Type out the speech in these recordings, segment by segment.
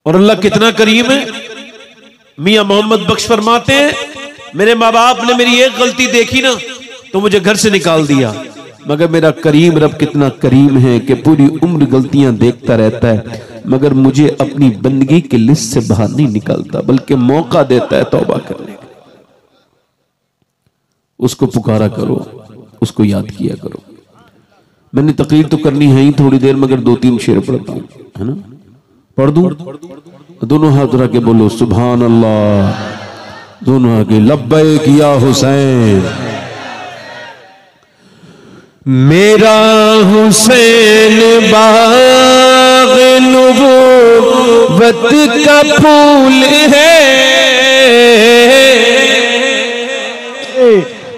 और अल्लाह कितना करीम है। मियां मोहम्मद बख्श फरमाते हैं, मेरे माँ बाप ने मेरी एक गलती देखी ना तो मुझे घर से निकाल दिया, मगर मेरा करीम रब कितना करीम है कि पूरी उम्र गलतियां देखता रहता है, मगर मुझे अपनी बंदगी की लिस्ट से बाहर नहीं निकालता, बल्कि मौका देता है तौबा करने का। उसको पुकारा करो, उसको याद किया करो। मैंने तकरीर तो करनी है ही थोड़ी देर, मगर 2-3 शेर पढ़ता हूं, है ना? पढ़ दूं? दोनों हाथ रख के बोलो सुभान अल्लाह, दोनों आगे लब्बैक या हुसैन। मेरा हुसैन बाग़ नबूवत का फूल है।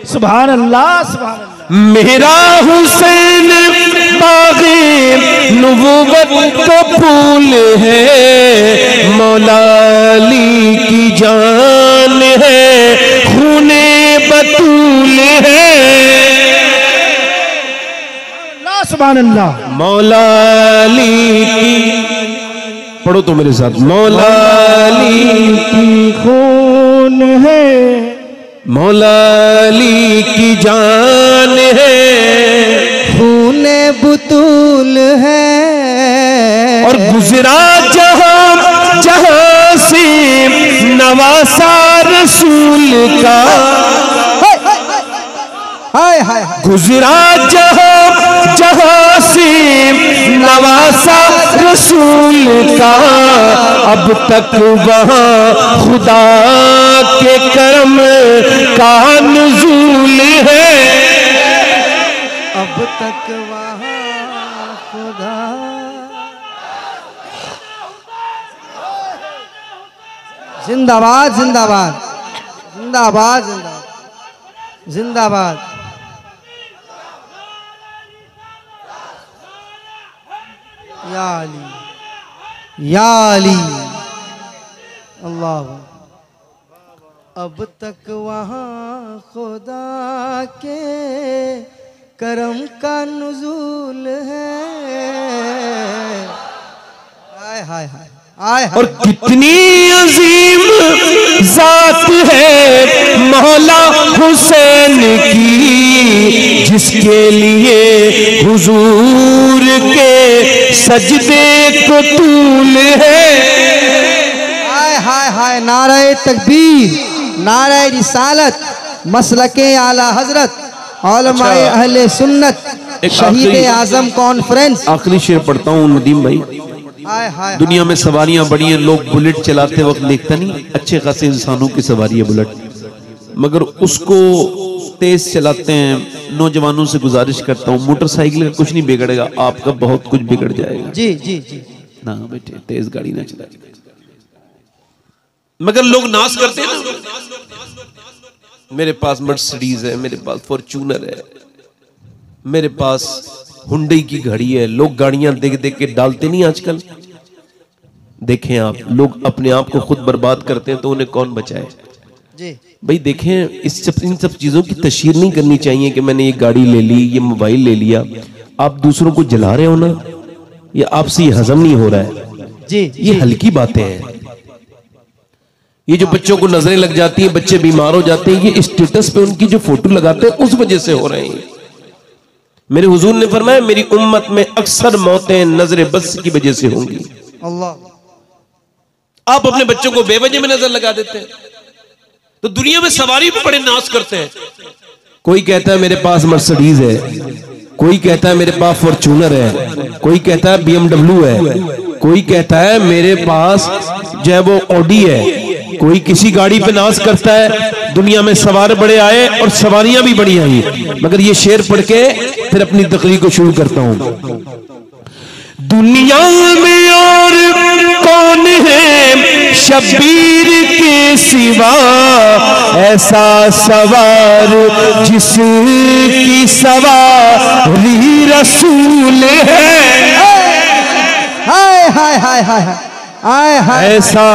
सुभान अल्लाह, सुभान अल्लाह। मेरा हुसैन बाग़ नबूवत का फूल है, मौला अली की जान है, खूने बतूल है। सुभान अल्लाह। मौला अली की, पढ़ो तो मेरे साथ, मौला अली की खून है, मौला अली की जान है, खूने बुतूल है। और गुजरा जहां जहां से नवासा रसूल का, हाय हाय, गुजरा जहां जहां से नवासा रसूल का, अब तक वहां खुदा के करम का नुज़ूल है। अब तक वहां खुदा। जिंदाबाद जिंदाबाद जिंदाबाद जिंदाबाद जिंदाबाद। या अली या अली अल्लाह। अब तक वहाँ खुदा के करम का नुज़ूल है। हाय हाय हाय हाय। और कितनी अजीम जात है मौला हुसैन की, जिसके लिए हुजूर के सजदे को तूल है। हाय हाय हाय। नारे तकबीर, नारे रिसालत, मसलके आला हजरत, उलमाए अहले सुन्नत, शहीद आजम कॉन्फ्रेंस। आखिरी शेर पढ़ता हूँ नदीम भाई। हाय हाय। दुनिया में सवारियां बड़ी हैं, लोग बुलेट चलाते वक्त देखता नहीं, अच्छे खासे इंसानों की सवारी है बुलेट, मगर उसको तेज चलाते हैं। नौजवानों से गुजारिश करता हूँ, मोटरसाइकिल का कुछ नहीं बिगड़ेगा, आपका बहुत कुछ बिगड़ जाएगा। जी जी जी। ना बेटे, तेज गाड़ी ना चलाए। मगर लोग नाश करते हैं ना, मेरे पास मर्सिडीज है, मेरे पास फॉर्च्यूनर है, मेरे पास हुंडई की घड़ी है। लोग गाड़ियां देख देख के डालते नहीं आजकल। देखें आप, लोग अपने आप को खुद बर्बाद करते हैं तो उन्हें कौन बचाए जी भाई। देखें, इन सब चीजों की तशहीर नहीं करनी चाहिए कि मैंने ये गाड़ी ले ली, ये मोबाइल ले लिया। आप दूसरों को जला रहे हो ना, ये आपसे हजम नहीं हो रहा है जी। ये हल्की बातें हैं। ये जो बच्चों को नजरें लग जाती हैं, बच्चे बीमार हो जाते हैं, ये स्टेटस पे उनकी जो फोटो लगाते हैं उस वजह से हो रहे हैं। मेरे हुजूर ने फरमाया, मेरी उम्मत में अक्सर मौतें नजर बस की वजह से होंगी। अल्लाह। आप अपने बच्चों को बेवजह में नजर लगा देते हैं, तो दुनिया में सवारी भी बड़े नाश करते हैं। कोई कहता है मेरे पास मर्सिडीज है, कोई कहता है मेरे पास फॉर्च्यूनर है, कोई कहता है BMW है, कोई कहता है मेरे पास जो है वो ऑडी है, कोई किसी गाड़ी पे नाश करता है। दुनिया में सवार बड़े आए और सवारियां भी बड़ी आई, मगर ये शेर पढ़ के फिर अपनी तकरीर को शुरू करता हूं। दुनिया में और कौन है शबीर के सिवा, ऐसा सवार जिसकी सवारी रसूल है। हाय हाय हाय हाय हाय हाय। ऐसा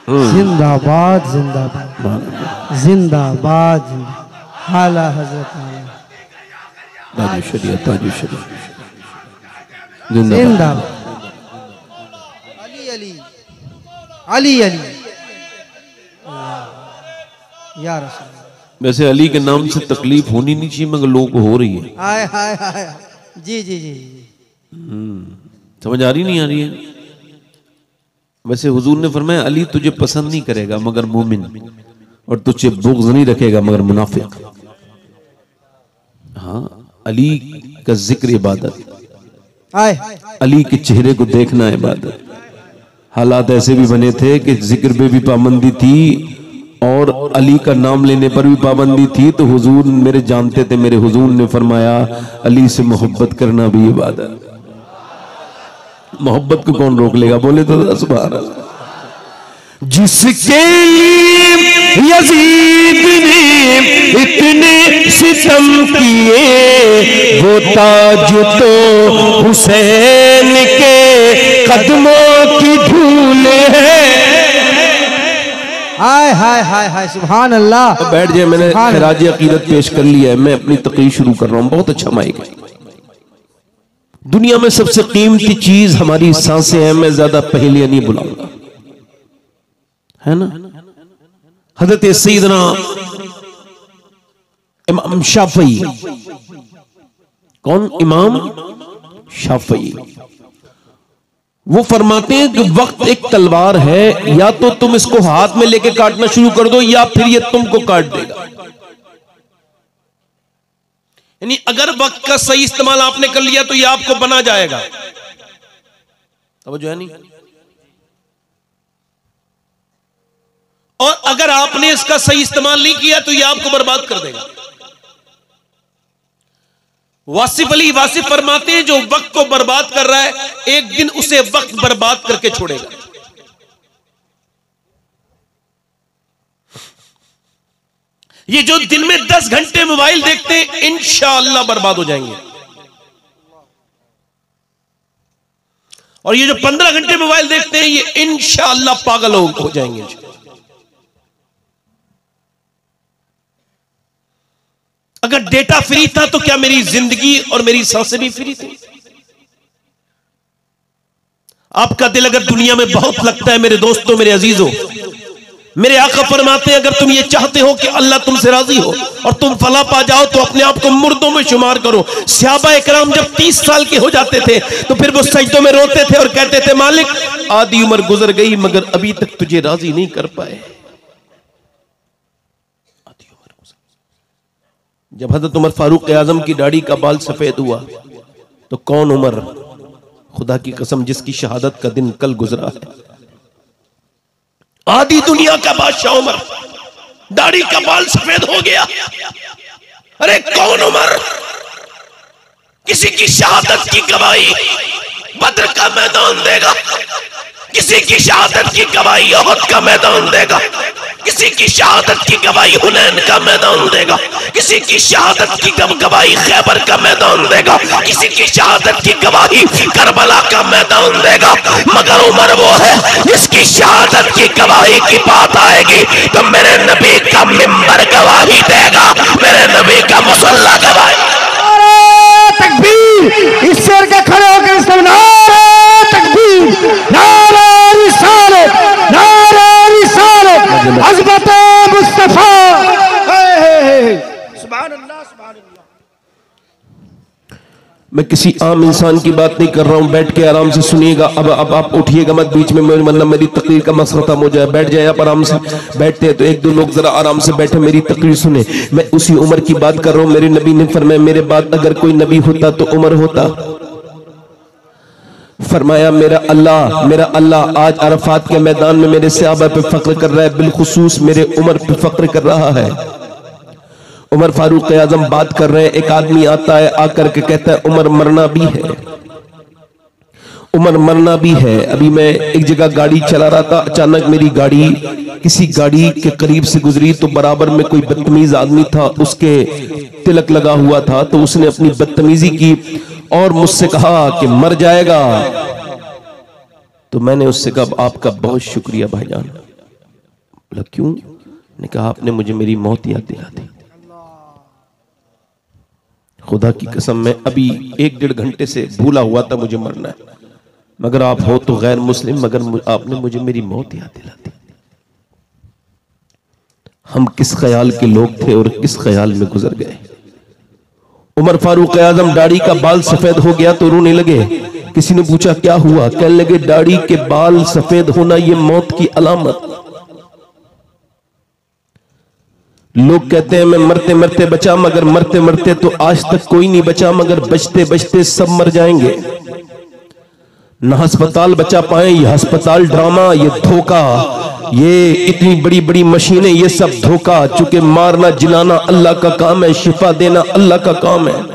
जिंदाबाद जिंदाबाद जिंदाबाद। आला हजरत आला। ताजु शरीयत, ताजु शरीयत जिंदाबाद। अली अली अली अली या रसूल। वैसे अली के नाम से तकलीफ होनी नहीं चाहिए मगर लोगों को हो रही है। हाय हाय हाय। जी जी जी जी। समझ आ रही नहीं आ रही है? वैसे हुजूर ने फरमाया अली तुझे पसंद नहीं करेगा मगर मोमिन, और तुझे बुग़्ज़ नहीं रखेगा मगर मुनाफिक। हाँ, अली का जिक्र इबादत, आए अली के चेहरे को देखना इबादत। हालात ऐसे भी बने थे कि जिक्र पे भी पाबंदी थी और अली का नाम लेने पर भी पाबंदी थी, तो हुजूर मेरे जानते थे, मेरे हुजूर ने फरमाया अली से मोहब्बत करना भी इबादत। मोहब्बत को कौन रोक लेगा? बोले तो सुभान अल्लाह। जिसके लिए यजीद ने इतने सितम किए, वो ताज तो हुसैन के कदमों की धूल है। हाय हाय हाय हाय सुभान अल्लाह। अब बैठ जाए, मैंने खराज अकीदत पेश कर लिया है, मैं अपनी तकरीर शुरू कर रहा हूं। बहुत अच्छा माइक है। दुनिया में सबसे कीमती चीज हमारी सांसें हैं। मैं ज्यादा पहेलियां नहीं बुलाऊंगा, है ना। हजरत सैयदना इमाम शाफई, कौन? इमाम शाफई, वो फरमाते हैं कि वक्त एक तलवार है, या तो तुम इसको हाथ में लेके काटना शुरू कर दो या फिर ये तुमको काट देगा। यानी अगर वक्त का सही इस्तेमाल आपने कर लिया तो ये आपको बना जाएगा। समझो है नहीं? और अगर आपने इसका सही इस्तेमाल नहीं किया तो ये आपको बर्बाद कर देगा। वासिफ अली वासिफ फरमाते हैं जो वक्त को बर्बाद कर रहा है, एक दिन उसे वक्त बर्बाद करके छोड़ेगा। ये जो दिन में 10 घंटे मोबाइल देखते हैं, इंशाअल्लाह बर्बाद हो जाएंगे। और ये जो 15 घंटे मोबाइल देखते हैं, ये इंशाअल्लाह पागल हो जाएंगे। अगर डेटा फ्री था तो क्या मेरी जिंदगी और मेरी सांसें भी फ्री थी? आपका दिल अगर दुनिया में बहुत लगता है मेरे दोस्तों, मेरे अजीजों, मेरे आका फरमाते हैं अगर तुम ये चाहते हो कि अल्लाह तुमसे राजी हो और तुम फला पा जाओ तो अपने आप को मुर्दों में शुमार करो। सहाबा इकराम जब 30 साल के हो जाते थे तो फिर वो सजदों में रोते थे और कहते थे मालिक आधी उम्र गुजर गई मगर अभी तक तुझे राजी नहीं कर पाए। जब हजरत उमर फारूक आजम की दाढ़ी का बाल सफेद हुआ तो कौन उमर, खुदा की कसम जिसकी शहादत का दिन कल गुजरा है, आधी दुनिया का बादशाह उमर, दाढ़ी का बाल सफेद हो गया। अरे कौन उमर? किसी की शहादत की गवाही बद्र का मैदान देगा, किसी की शहादत की गवाही उहद का मैदान देगा, किसी की शहादत की गवाही हुनैन का मैदान देगा, किसी की शहादत की गवाही खैबर का मैदान देगा, किसी की शहादत की गवाही करबला का मैदान देगा। मगर उमर वो है जिसकी शहादत की गवाही की बात आएगी तो मेरे नबी का मिंबर गवाही देगा, मेरे नबी का मुसल्ला गवाही। तकबीर, इस शेर के खड़े होकर सब नारे तकबीर, नारे रिसालत, नारे रिसालत, अज़मत मुस्तफा। सुभान अल्लाह, सुभान अल्लाह। मैं किसी आम इंसान की बात नहीं कर रहा हूं, बैठ के आराम से सुनिएगा। अब आप उठिएगा मत बीच में, मतलब मेरी तकरीर का मकसद खत्म हो जाए। बैठ जाए आप आराम से। बैठते हैं तो एक दो लोग जरा आराम से बैठे, मेरी तकरीर सुने। मैं उसी उमर की बात कर रहा हूं। मेरे नबी ने फरमाया मेरे बाद अगर कोई नबी होता तो उमर होता। फरमाया मेरा अल्लाह आज अरफात के मैदान में मेरे सहाबा पे फख्र कर रहा है, बिलखुसूस मेरे उमर पे फख्र कर रहा है। उमर फारूक आजम बात कर रहे हैं, एक आदमी आता है आकर के कहता है उमर मरना भी है, उमर मरना भी है। अभी मैं एक जगह गाड़ी चला रहा था, अचानक मेरी गाड़ी किसी गाड़ी के करीब से गुजरी तो बराबर में कोई बदतमीज आदमी था, उसके तिलक लगा हुआ था, तो उसने अपनी बदतमीजी की और मुझसे कहा कि मर जाएगा। तो मैंने उससे कहा आपका बहुत शुक्रिया भाईजान। बोला क्यों? ने कहा आपने मुझे मेरी मौत याद दिला दी। खुदा की कसम, मैं अभी 1-1.5 घंटे से भूला हुआ था मुझे मरना है, मगर आप हो तो गैर मुस्लिम, मगर आपने मुझे मेरी मौत याद दिला दी। हम किस ख्याल के लोग थे और किस ख्याल में गुजर गए। उमर फारूक आजम दाढ़ी का बाल सफेद हो गया तो रोने लगे। किसी ने पूछा क्या हुआ, कहने लगे दाढ़ी के बाल सफेद होना ये मौत की अलामत। लोग कहते हैं मैं मरते मरते बचा, मगर मरते मरते तो आज तक कोई नहीं बचा, मगर बचते बचते सब मर जाएंगे। न अस्पताल बचा पाए, ये अस्पताल ड्रामा, ये धोखा, ये इतनी बड़ी बड़ी मशीनें, ये सब धोखा। चूंकि मारना जिलाना अल्लाह का काम है, शिफा देना अल्लाह का काम है।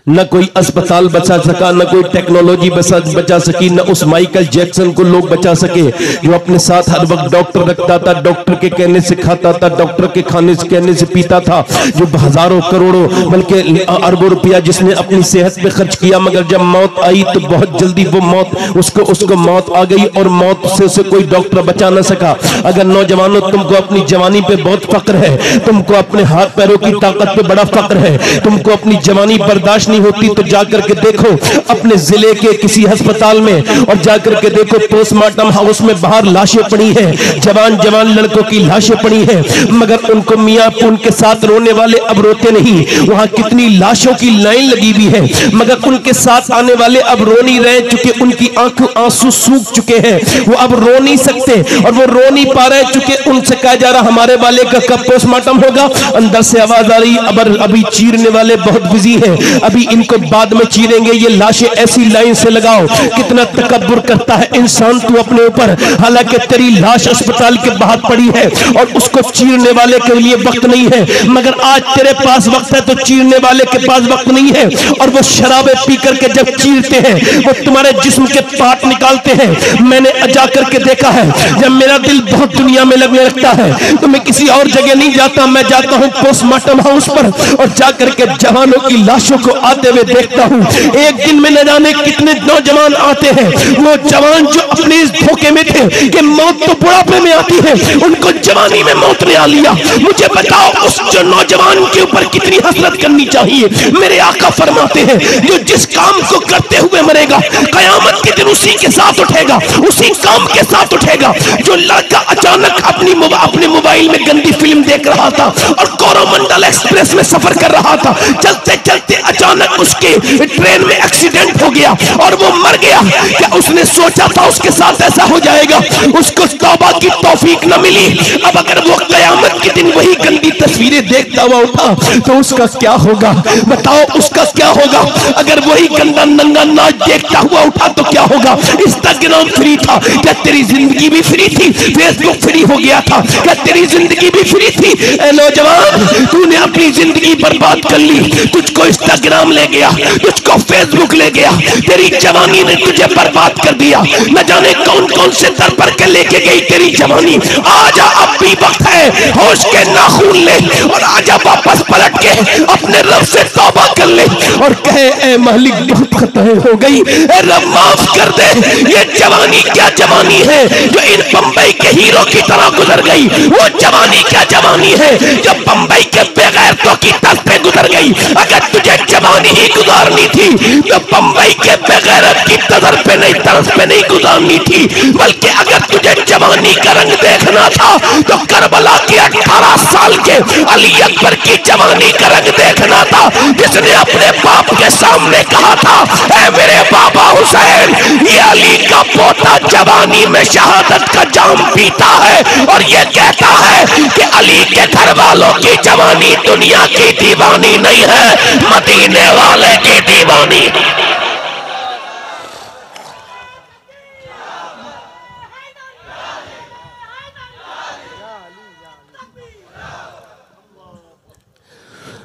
न कोई अस्पताल बचा सका, न कोई टेक्नोलॉजी बचा सकी, न उस माइकल जैक्सन को लोग बचा सके जो अपने साथ हर वक्त डॉक्टर रखता था, डॉक्टर के कहने से खाता था, डॉक्टर के कहने से पीता था, जो हजारों करोड़ों बल्कि अरबों रुपया जिसने अपनी सेहत पे खर्च किया, मगर जब मौत आई तो बहुत जल्दी वो मौत उसको मौत आ गई और मौत से उसे कोई डॉक्टर बचा ना सका। अगर नौजवानों तुमको अपनी जवानी पे बहुत फक्र है, तुमको अपने हाथ पैरों की ताकत पे बड़ा फक्र है, तुमको अपनी जवानी बर्दाश्त नहीं होती, तो जाकर के देखो अपने जिले के किसी अस्पताल में और जाकर के देखो पोस्टमार्टम हाउस में बाहर लाशें पड़ी हैं, जवान जवान लड़कों की लाशें पड़ी हैं, मगर उनको मियां उनके साथ रोने वाले अब रोते नहीं। वहां कितनी लाशों की लाइन लगी हुई है, मगर उनके साथ आने वाले अब रो नहीं रहे, चूंकि उनकी आंसू सूख चुके हैं, वो अब रो नहीं सकते और वो रो नहीं पा रहे, चूंकि उनसे कहा जा रहा हमारे वाले का कब पोस्टमार्टम होगा। अंदर से आवाज आ रही अभी चीरने वाले बहुत बिजी हैं, अभी इनको बाद में चीरेंगे, ये लाशें ऐसी लाइन से लगाओ। कितना तकब्बुर करता है इंसान तू अपने ऊपर, हालांकि तेरी लाश अस्पताल के बाहर पड़ी है और उसको चीरने वाले के लिए वक्त नहीं है, मगर आज तेरे पास वक्त है तो चीरने वाले के पास वक्त नहीं है। और वो शराबें पी करके जब चीरते हैं वो तुम्हारे जिस्म के पार्ट निकालते हैं। मैंने जाकर के देखा है, जब मेरा दिल बहुत दुनिया में लगने लगता है तो मैं किसी और जगह नहीं जाता, मैं जाता हूं पोस्टमार्टम हाउस पर और जाकर के जवानों की लाशों को आते हुए देखता हूं। एक दिन में न जाने कितने नौजवान आते हैं, वो जवान जो अपने इस धोखे में थे कि मौत तो बुढ़ापे में आती है, उनको जवानी में मौत ने आ लिया। मुझे बताओ उस जो नौजवान के ऊपर कितनी हसरत करनी चाहिए। मेरे आका फरमाते हैं जो जिस काम को करते हुए मरेगा कयामत के दिन उसी के साथ उठेगा, उसी काम के साथ उठेगा। जो लड़का अचानक अपने मोबाइल में गंदी फिल्म देख रहा था और कोरोमंडल एक्सप्रेस में सफर कर रहा था, चलते चलते अचानक उसके ट्रेन में एक्सीडेंट हो गया और वो मर गया। क्या उसने सोचा था उसके साथ ऐसा हो जाएगा? उसको तौबा की तौफीक न मिली। अब अगर वो कयामत के दिन वही गंदी तस्वीरें देखता हुआ उठा तो उसका क्या होगा? बताओ उसका क्या होगा? अगर वही गंदा नंगा नाच देखता हुआ उठा तो क्या होगा? इंस्टाग्राम फ्री था, क्या तेरी जिंदगी भी फ्री थी? फेसबुक फ्री हो गया था, क्या तेरी जिंदगी भी फ्री थी? नौजवान, तूने अपनी जिंदगी बर्बाद कर ली। तुझको इंस्टाग्राम ले गया, तुझको फेसबुक ले गया, तेरी जवानी ने तुझे बर्बाद कर दिया। न जाने कौन कौन से दर पर के लेके गई तेरी जवानी। आजा, अब भी वक्त है, होश के नाखून ले और आजा वापस पलट के अपने रब से तौबा कर ले और कहे ए मालिक बहुत खताएं हो गई, ए रब माफ कर दे। ये जवानी क्या जवानी है जो इन बंबई के हीरो की तरह गुजर गई? वो जवानी क्या जवानी है जो बंबई के बेगैरतों की तरफ पे गुजर गई? अगर तुझे जवानी ही गुजारनी थी तो बंबई के बेगैरत की तरफ पे नहीं गुजारनी थी, बल्कि अगर तुझे जवानी का रंग देखना था तो करबला के 18 साल के अली अकबर की जवानी का रंग देखना था, जिसने अपने बाप के सामने कहा था ऐ मेरे बाबा हुसैन, ये अली का पोता जवानी में शहादत का जाम पीता है और ये कहता है कि अली के घर वालों की जवानी दुनिया की दीवानी नहीं है, मदीने वाले की दीवानी।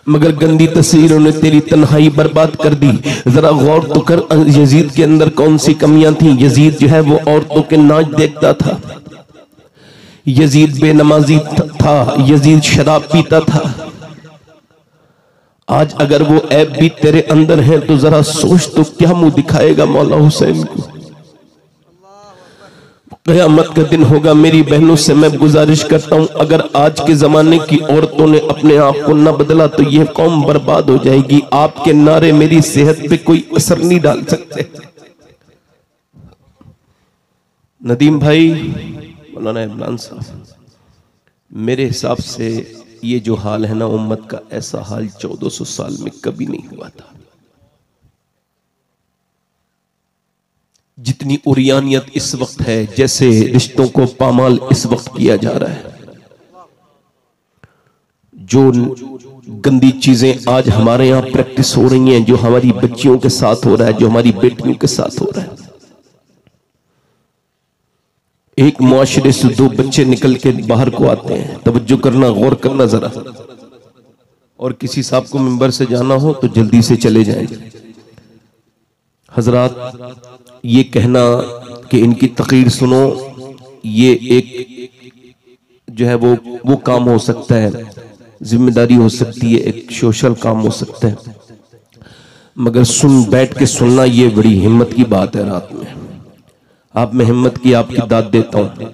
मगर गंदी तस्वीरों ने तेरी तन्हाई बर्बाद कर दी। जरा गौर तो कर यजीद के अंदर कौन सी कमियां थी। यजीद जो है वो औरतों के नाच देखता था, यजीद बेनमाजी था, यजीद शराब पीता था। आज अगर वो ऐब भी तेरे अंदर है तो जरा सोच तो क्या मुंह दिखाएगा मौला हुसैन को। क़यामत का दिन होगा। मेरी बहनों से मैं गुजारिश करता हूं, अगर आज के जमाने की औरतों ने अपने आप को न बदला तो यह कौम बर्बाद हो जाएगी। आपके नारे मेरी सेहत पे कोई असर नहीं डाल सकते। नदीम भाई, मौलाना इमरान साहब, मेरे हिसाब से ये जो हाल है ना उम्मत का, ऐसा हाल 1400 साल में कभी नहीं हुआ था। जितनी उरियानियत इस वक्त है, जैसे रिश्तों को पामाल इस वक्त किया जा रहा है, जो गंदी चीजें आज हमारे यहां प्रैक्टिस हो रही हैं, जो हमारी बच्चियों के साथ हो रहा है, जो हमारी बेटियों के साथ हो रहा है। एक मुआशरे से दो बच्चे निकल के बाहर को आते हैं, तवज्जो करना, गौर करना जरा। और किसी साहब को मिंबर से जाना हो तो जल्दी से चले जाएं। हजरात, ये कहना कि इनकी तकरीर सुनो, ये एक जो है वो काम हो सकता है, जिम्मेदारी हो सकती है, एक सोशल काम हो सकता है, मगर बैठ के सुनना ये बड़ी हिम्मत की बात है। रात में आप में हिम्मत की आपकी दाद देता हूं।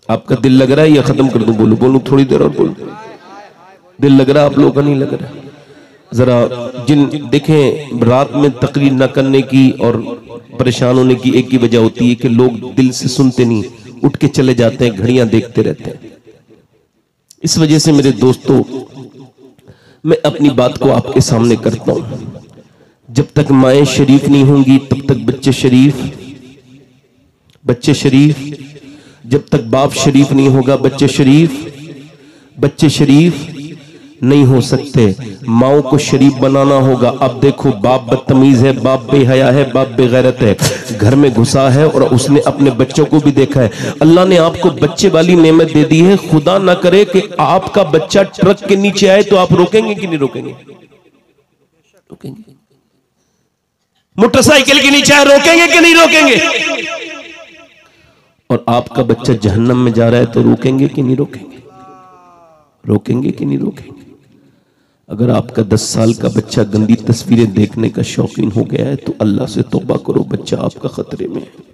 आपका दिल लग रहा है या खत्म कर दूं? बोलूं थोड़ी देर और बोलूं? दिल लग रहा है आप लोगों का? नहीं लग रहा? जरा जिन देखें, रात में तकरीर न करने की और परेशान होने की एक ही वजह होती है कि लोग दिल से सुनते नहीं, उठ के चले जाते हैं, घड़ियां देखते रहते हैं। इस वजह से मेरे दोस्तों, मैं अपनी बात को आपके सामने करता हूं। जब तक माएँ शरीफ नहीं होंगी तब तक बच्चे शरीफ, जब तक बाप शरीफ नहीं होगा बच्चे शरीफ नहीं हो सकते। माओ को शरीफ बनाना होगा। अब देखो, बाप बदतमीज है, बाप बेहया है, बाप बेगैरत है, घर में घुसा है और उसने अपने बच्चों को भी देखा है। अल्लाह ने आपको बच्चे वाली नेमत दे दी है। खुदा ना करे कि आपका बच्चा ट्रक के नीचे आए तो आप रोकेंगे कि नहीं रोकेंगे? मोटरसाइकिल के नीचे आए रोकेंगे कि नहीं रोकेंगे? और आपका बच्चा जहन्नम में जा रहा है तो रोकेंगे कि नहीं रोकेंगे? रोकेंगे कि नहीं रोकेंगे? अगर आपका 10 साल का बच्चा गंदी तस्वीरें देखने का शौकीन हो गया है तो अल्लाह से तौबा करो, बच्चा आपका खतरे में है।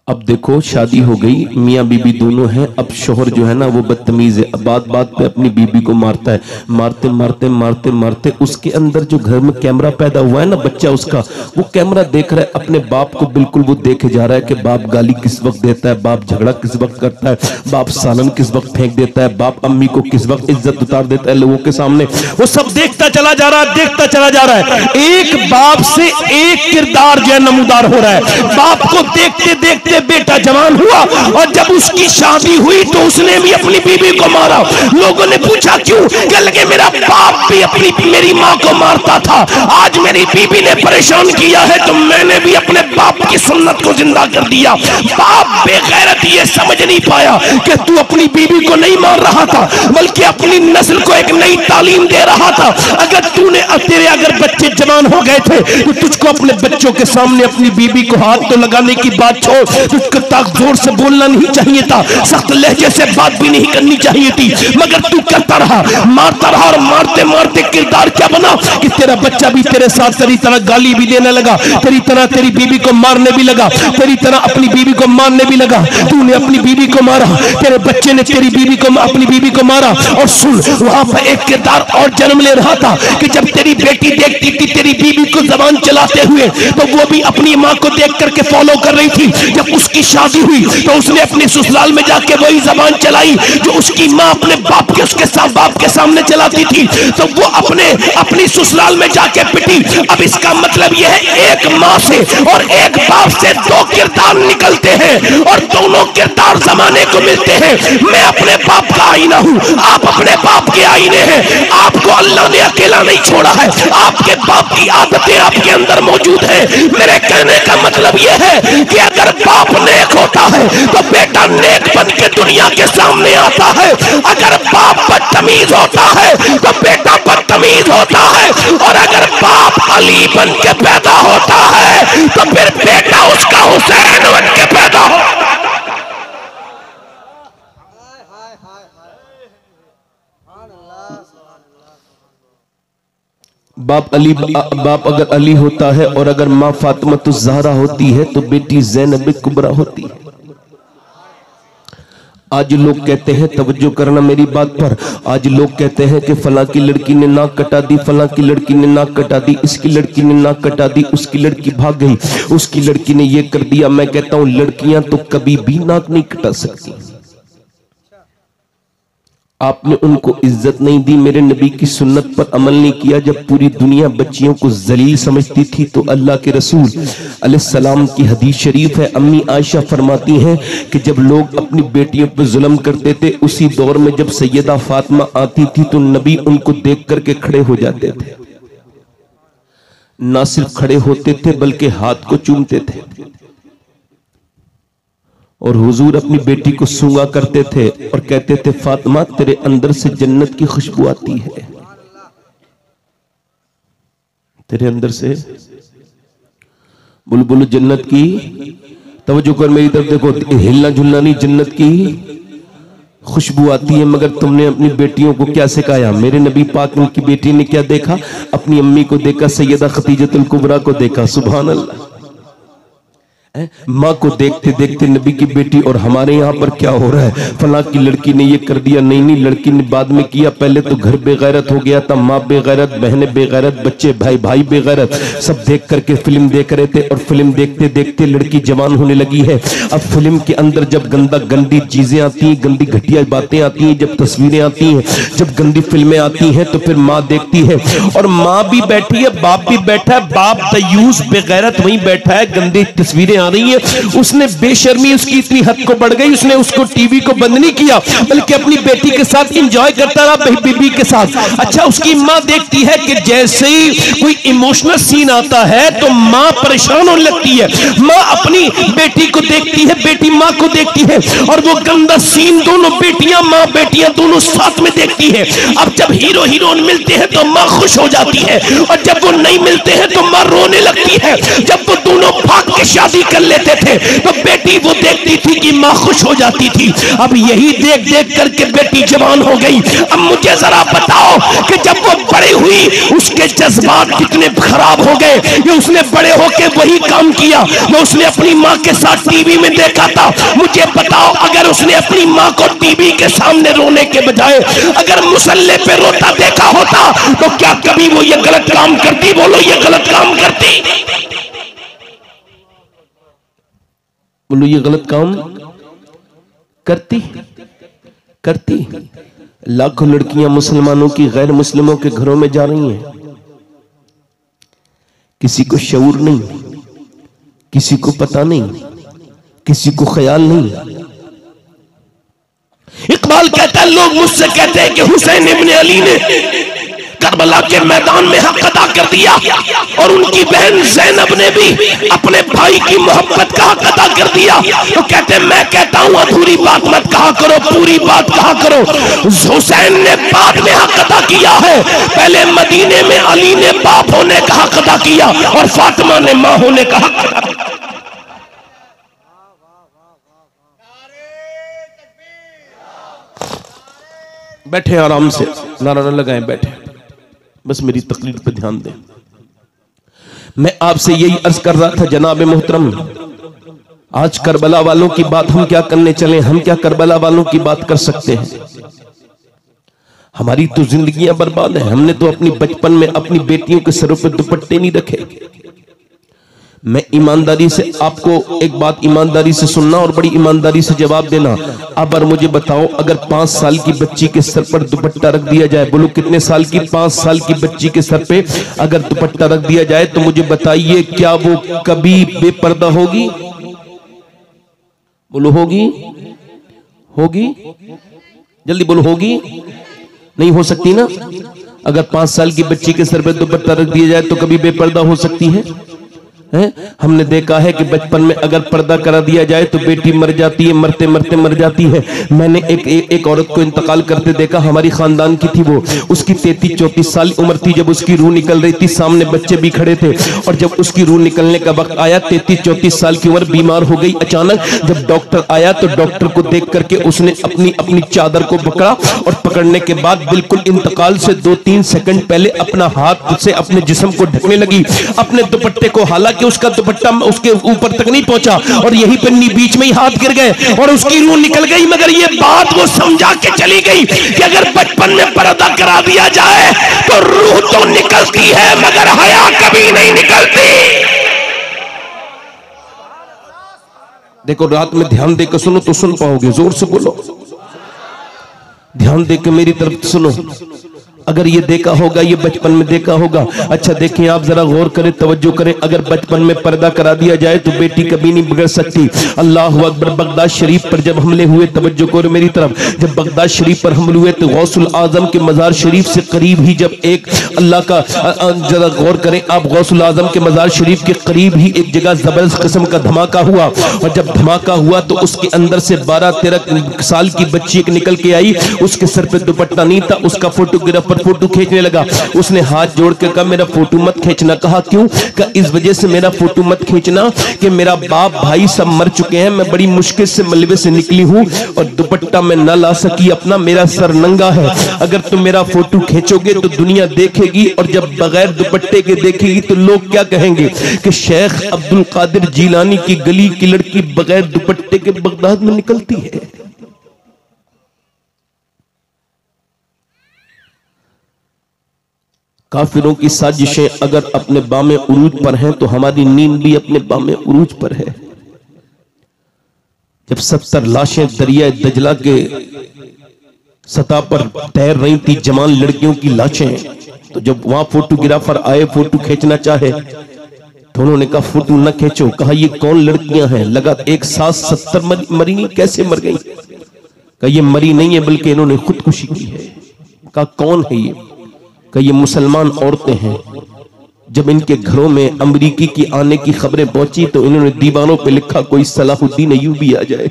अब देखो, शादी हो गई, मियाँ बीबी दोनों हैं। अब शोहर जो है ना वो बदतमीज है, बात बात पे अपनी बीबी को मारता है। मारते मारते मारते मारते उसके अंदर जो घर में कैमरा पैदा हुआ है ना, बच्चा उसका, वो कैमरा देख रहा है अपने बाप को। बिल्कुल वो देखे जा रहा है कि बाप गाली किस वक्त देता है, बाप झगड़ा किस वक्त करता है, बाप सालन किस वक्त फेंक देता है, बाप अम्मी को किस वक्त इज्जत उतार देता है लोगों के सामने। वो सब देखता चला जा रहा है, देखता चला जा रहा है। एक बाप से एक किरदार जो है नमूदार हो रहा है। बाप को देखते देखते बेटा जवान हुआ और जब उसकी शादी हुई तो उसने भी अपनी बीबी को मारा। लोगों ने पूछा क्यों? कह लगे मेरा बाप भी मेरी माँ को मारता था, आज मेरी बीबी ने परेशान किया है तो मैंने भी अपने बाप की सुन्नत को जिंदा कर दिया। बाप बेगैरत ये समझ नहीं पाया कि तू अपनी बीबी को नहीं मार रहा था बल्कि अपनी नस्ल को एक नई तालीम दे रहा था। अगर तूने अगर बच्चे जवान हो गए थे तो तुझको अपने बच्चों के सामने अपनी बीबी को हाथ तो लगाने की बात छोड़, तुझको तक जोर से बोलना नहीं चाहिए था, सख्त लहजे से बात भी नहीं करनी चाहिए थी, मगर तू करता रहा, मारता रहा। और मारते मारते किरदार क्या बना कि तेरा बच्चा भी तेरे साथ तेरी तरह गाली भी देने लगा, तेरी तरह तेरी बीबी को मारने भी लगा, तेरी तरह अपनी बीबी को मारने भी लगा। तूने अपनी बीबी को मारा, तेरे बच्चे ने तेरी बीबी को अपनी बीबी को मारा। और सुन, वहां पर एक किरदार और जन्म ले रहा था कि जब तेरी बेटी देखती थी तेरी बीबी को जबान चलाते हुए तो वो भी अपनी माँ को देख करके फॉलो कर रही थी। जब उसकी शादी हुई तो उसने अपने ससुराल में जाके वही जबान चलाई जो उसकी माँ अपने बाप के उसके साथ बाप के सामने चलाती थी, तो वो अपनी ससुराल में जाके पिटी। अब इसका मतलब यह है एक माँ से और एक बाप से दो किरदार निकलते हैं और दोनों किरदार जमाने को मिलते हैं। मैं अपने बाप का आईना हूँ, आप अपने बाप के आईने हैं। आपको अल्लाह ने अकेला नहीं छोड़ा है, आपके बाप की आदतें आपके अंदर मौजूद है। मेरे कहने का मतलब यह है कि अगर बाप नेक होता है तो बेटा नेक बन के दुनिया के सामने आता है। अगर बाप बदतमीज होता है तो बेटा बदतमीज होता है। और अगर बाप अली बन के पैदा होता है तो फिर बेटा उसका हुसैन बन के पैदा होता है। बाप अगर अली होता है और अगर माँ फातिमा तो ज़हरा होती है तो बेटी ज़ैनब कुबरा होती है। आज लोग कहते हैं, तवज्जो करना मेरी बात पर, आज लोग कहते हैं कि फलां की लड़की ने नाक कटा दी, फलां की लड़की ने नाक कटा दी, इसकी लड़की ने नाक कटा दी, उसकी लड़की भाग गई, उसकी लड़की ने ये कर दिया। मैं कहता हूं लड़कियां तो कभी भी नाक नहीं कटा सकती। आपने उनको इज्जत नहीं दी, मेरे नबी की सुन्नत पर अमल नहीं किया। जब पूरी दुनिया बच्चियों को जलील समझती थी तो अल्लाह के रसूल अलैहिस्सलाम की हदीस शरीफ है, अम्मी आयशा फरमाती हैं कि जब लोग अपनी बेटियों पर जुल्म करते थे, उसी दौर में जब सैयदा फातिमा आती थी तो नबी उनको देख करके खड़े हो जाते थे। ना सिर्फ खड़े होते थे बल्कि हाथ को चूमते थे और हुजूर अपनी बेटी को सूंघा करते थे और कहते थे, फातिमा तेरे अंदर से जन्नत की खुशबू आती है, तेरे अंदर से बुलबुल जन्नत की। तवज्जो कर मेरी तरफ देखो, हिलना झुलना नहीं, जन्नत की खुशबू आती है। मगर तुमने अपनी बेटियों को क्या सिखाया? मेरे नबी पाक उनकी बेटी ने क्या देखा? अपनी अम्मी को देखा, सैयदा खदीजतुल कुबरा को देखा। सुभान अल्लाह। माँ को देखते देखते नबी की बेटी। और हमारे यहाँ पर क्या हो रहा है? फलां की लड़की ने ये कर दिया, नहीं नहीं, लड़की ने बाद में किया, पहले तो घर बेगैरत हो गया था, माँ बेगैरत, बहनें बेगैरत, बच्चे भाई बेगैरत, सब देख करके फिल्म देख रहे थे। और फिल्म देखते देखते लड़की जवान होने लगी है। अब फिल्म के अंदर जब गंदी चीजें आती हैं, गंदी घटिया बातें आती हैं, जब तस्वीरें आती हैं, जब गंदी फिल्में आती हैं, तो फिर माँ देखती है और माँ भी बैठी है, बाप भी बैठा है, बाप दयूस बेगैरत वहीं बैठा है, गंदी तस्वीरें आ रही है। उसने बेशर्मी उसकी इतनी हद को बढ़ गई, उसने उसको टीवी को बंद नहीं किया बल्कि अपनी बेटी के साथ एंजॉय करता रहा, बीबी के साथ। अच्छा, उसकी माँ देखती है कि जैसे ही कोई इमोशनल सीन आता है तो माँ परेशान होने लगती है। माँ अपनी बेटी को देखती है, बेटी माँ को देखती है और वो गंदा सीन दोनों बेटियां, माँ बेटियां दोनों साथ में देखती है। अब जब हीरो हीरोइन मिलते हैं तो माँ खुश हो जाती है और जब वो नहीं मिलते हैं तो माँ रोने लगती है। जब वो दोनों भाग के शादी कर लेते थे तो बेटी वो देखती थी कि माँ खुश हो जाती थी। अब यही देख देख करके बेटी जवान हो गई। अब मुझे जरा बताओ कि जब वो बड़ी हुई उसके जज्बात कितने खराब हो गए। ये उसने बड़े होके वही काम किया जो उसने अपनी माँ के साथ टीवी में देखा था। मुझे बताओ, अगर उसने अपनी माँ को टीवी के सामने रोने के बजाय अगर मुसल्ले पे रोता देखा होता तो क्या कभी वो ये गलत काम करती? बोलो, ये गलत काम करती? बोलो, ये गलत काम करती? लाखों लड़कियां मुसलमानों की गैर मुस्लिमों के घरों में जा रही हैं। किसी को शऊर नहीं, किसी को पता नहीं, किसी को ख्याल नहीं। इकबाल कहता है, लोग मुझसे कहते हैं कि हुसैन इब्ने अली ने करबला के मैदान में हक अदा कर दिया और उनकी बहन ज़ैनब ने भी अपने भाई की मोहब्बत का हक अदा कर दिया। तो कहते हैं, मैं कहता हूं अधूरी बात मत कहा करो, पूरी बात कहा करो। हुसैन ने बाद में हक अदा किया है, पहले मदीने में अली ने बाप होने का हक अदा किया और फातिमा ने मां होने का हक अदा किया। बैठे आराम से, नारा न लगाएं, बैठे, बस मेरी तकरीर पे ध्यान दें। मैं आपसे यही अर्ज कर रहा था जनाब मोहतरम, आज करबला वालों की बात हम क्या करने चले? हम क्या करबला वालों की बात कर सकते हैं? हमारी तो जिंदगियां बर्बाद हैं। हमने तो अपनी बचपन में अपनी बेटियों के सरों पे दुपट्टे नहीं रखे। मैं ईमानदारी से आपको एक बात ईमानदारी से सुनना और बड़ी ईमानदारी से जवाब देना। अब और मुझे बताओ, अगर 5 साल की बच्ची के सर पर दुपट्टा रख दिया जाए, बोलो कितने साल की? 5 साल की बच्ची के सर पे अगर दुपट्टा रख दिया जाए तो मुझे बताइए, क्या वो कभी बेपर्दा होगी? बोलो, होगी? जल्दी बोलो, होगी? नहीं हो सकती ना। अगर 5 साल की बच्ची के सर पे दुपट्टा रख दिया जाए तो कभी बेपर्दा हो सकती है? हमने देखा है कि बचपन में अगर पर्दा करा दिया जाए तो बेटी मर जाती है, मरते मरते मर जाती है। मैंने एक औरत को इंतकाल करते देखा, हमारी खानदान की थी वो, उसकी 33-34 साल उम्र थी जब उसकी रूह निकल रही थी, सामने बच्चे भी खड़े थे और जब उसकी रूह निकलने का वक्त आया 33-34 साल की उम्र, बीमार हो गई अचानक। जब डॉक्टर आया तो डॉक्टर को देख करके उसने अपनी चादर को पकड़ा और पकड़ने के बाद बिल्कुल इंतकाल से 2-3 सेकंड पहले अपना हाथ से अपने जिस्म को ढकने लगी, अपने दुपट्टे को, हालांकि उसका दुपट्टा उसके ऊपर तक नहीं पहुंचा और यही पन्नी बीच में ही हाथ गिर गए और उसकी रूह निकल गई। मगर ये बात वो समझा के चली गई कि अगर बचपन में पर्दा करा दिया जाए तो रूह तो निकलती है मगर हया कभी नहीं निकलती। देखो रात में ध्यान देकर सुनो तो सुन पाओगे, जोर से बोलो, ध्यान देकर मेरी तरफ सुनो। अगर ये देखा होगा, ये बचपन में देखा होगा। अच्छा देखें आप, जरा गौर करें, तवज्जो करें। अगर बचपन में पर्दा करा दिया जाए तो बेटी कभी नहीं बिगड़ सकती। अल्लाह अकबर। बगदाद शरीफ पर जब हमले हुए, तवज्जो करो मेरी तरफ, जब बगदाद शरीफ पर हमले हुए तो गौसुल आजम के मजार शरीफ से करीब ही जब एक अल्लाह का, जरा गौर करें आप, गौसुल आजम के मजार शरीफ के करीब ही एक जगह जबरदस्त किस्म का धमाका हुआ और जब धमाका हुआ तो उसके अंदर से 12-13 साल की बच्ची एक निकल के आई, उसके सर पे दुपट्टा नहीं था, उसका फोटोग्राफ फोटो खींचने लगा। उसने हाथ जोड़ के कहा मेरा फोटो मत खींचना। कहा क्यों? कहा इस वजह से मेरा फोटो मत खींचना कि मेरा बाप भाई सब मर चुके हैं, मैं बड़ी मुश्किल से मलबे से निकली हूं और दुपट्टा मैं न ला सकी अपना, मेरा सर नंगा है। अगर तुम मेरा फोटो खींचोगे तो दुनिया देखेगी और जब बगैर दुपट्टे के देखेगी तो लोग क्या कहेंगे कि शेख अब्दुल कादिर जीलानी की गली की लड़की बगैर दुपट्टे के बगदाद में निकलती है। काफिरों की साजिशें अगर अपने बामे उरूज पर हैं तो हमारी नींद भी अपने बामे उरूज पर है। जब 70 लाशें दरिया दजला के सतह पर तैर रही थी, जवान लड़कियों की लाशें, तो जब वहां फोटोग्राफर आए फोटो खींचना चाहे तो उन्होंने कहा फोटो न खींचो। कहा ये कौन लड़कियां हैं? लगा एक साथ 70 मरी नहीं, कैसे मर गई? कहा ये मरी नहीं है बल्कि इन्होंने खुदकुशी की है। कहा कौन है ये? ये मुसलमान औरतें हैं। जब इनके घरों में अमरीकी की आने की खबरें पहुंची तो इन्होंने दीवानों पे लिखा कोई सलाहुद्दीन अय्यूबी आ जाए,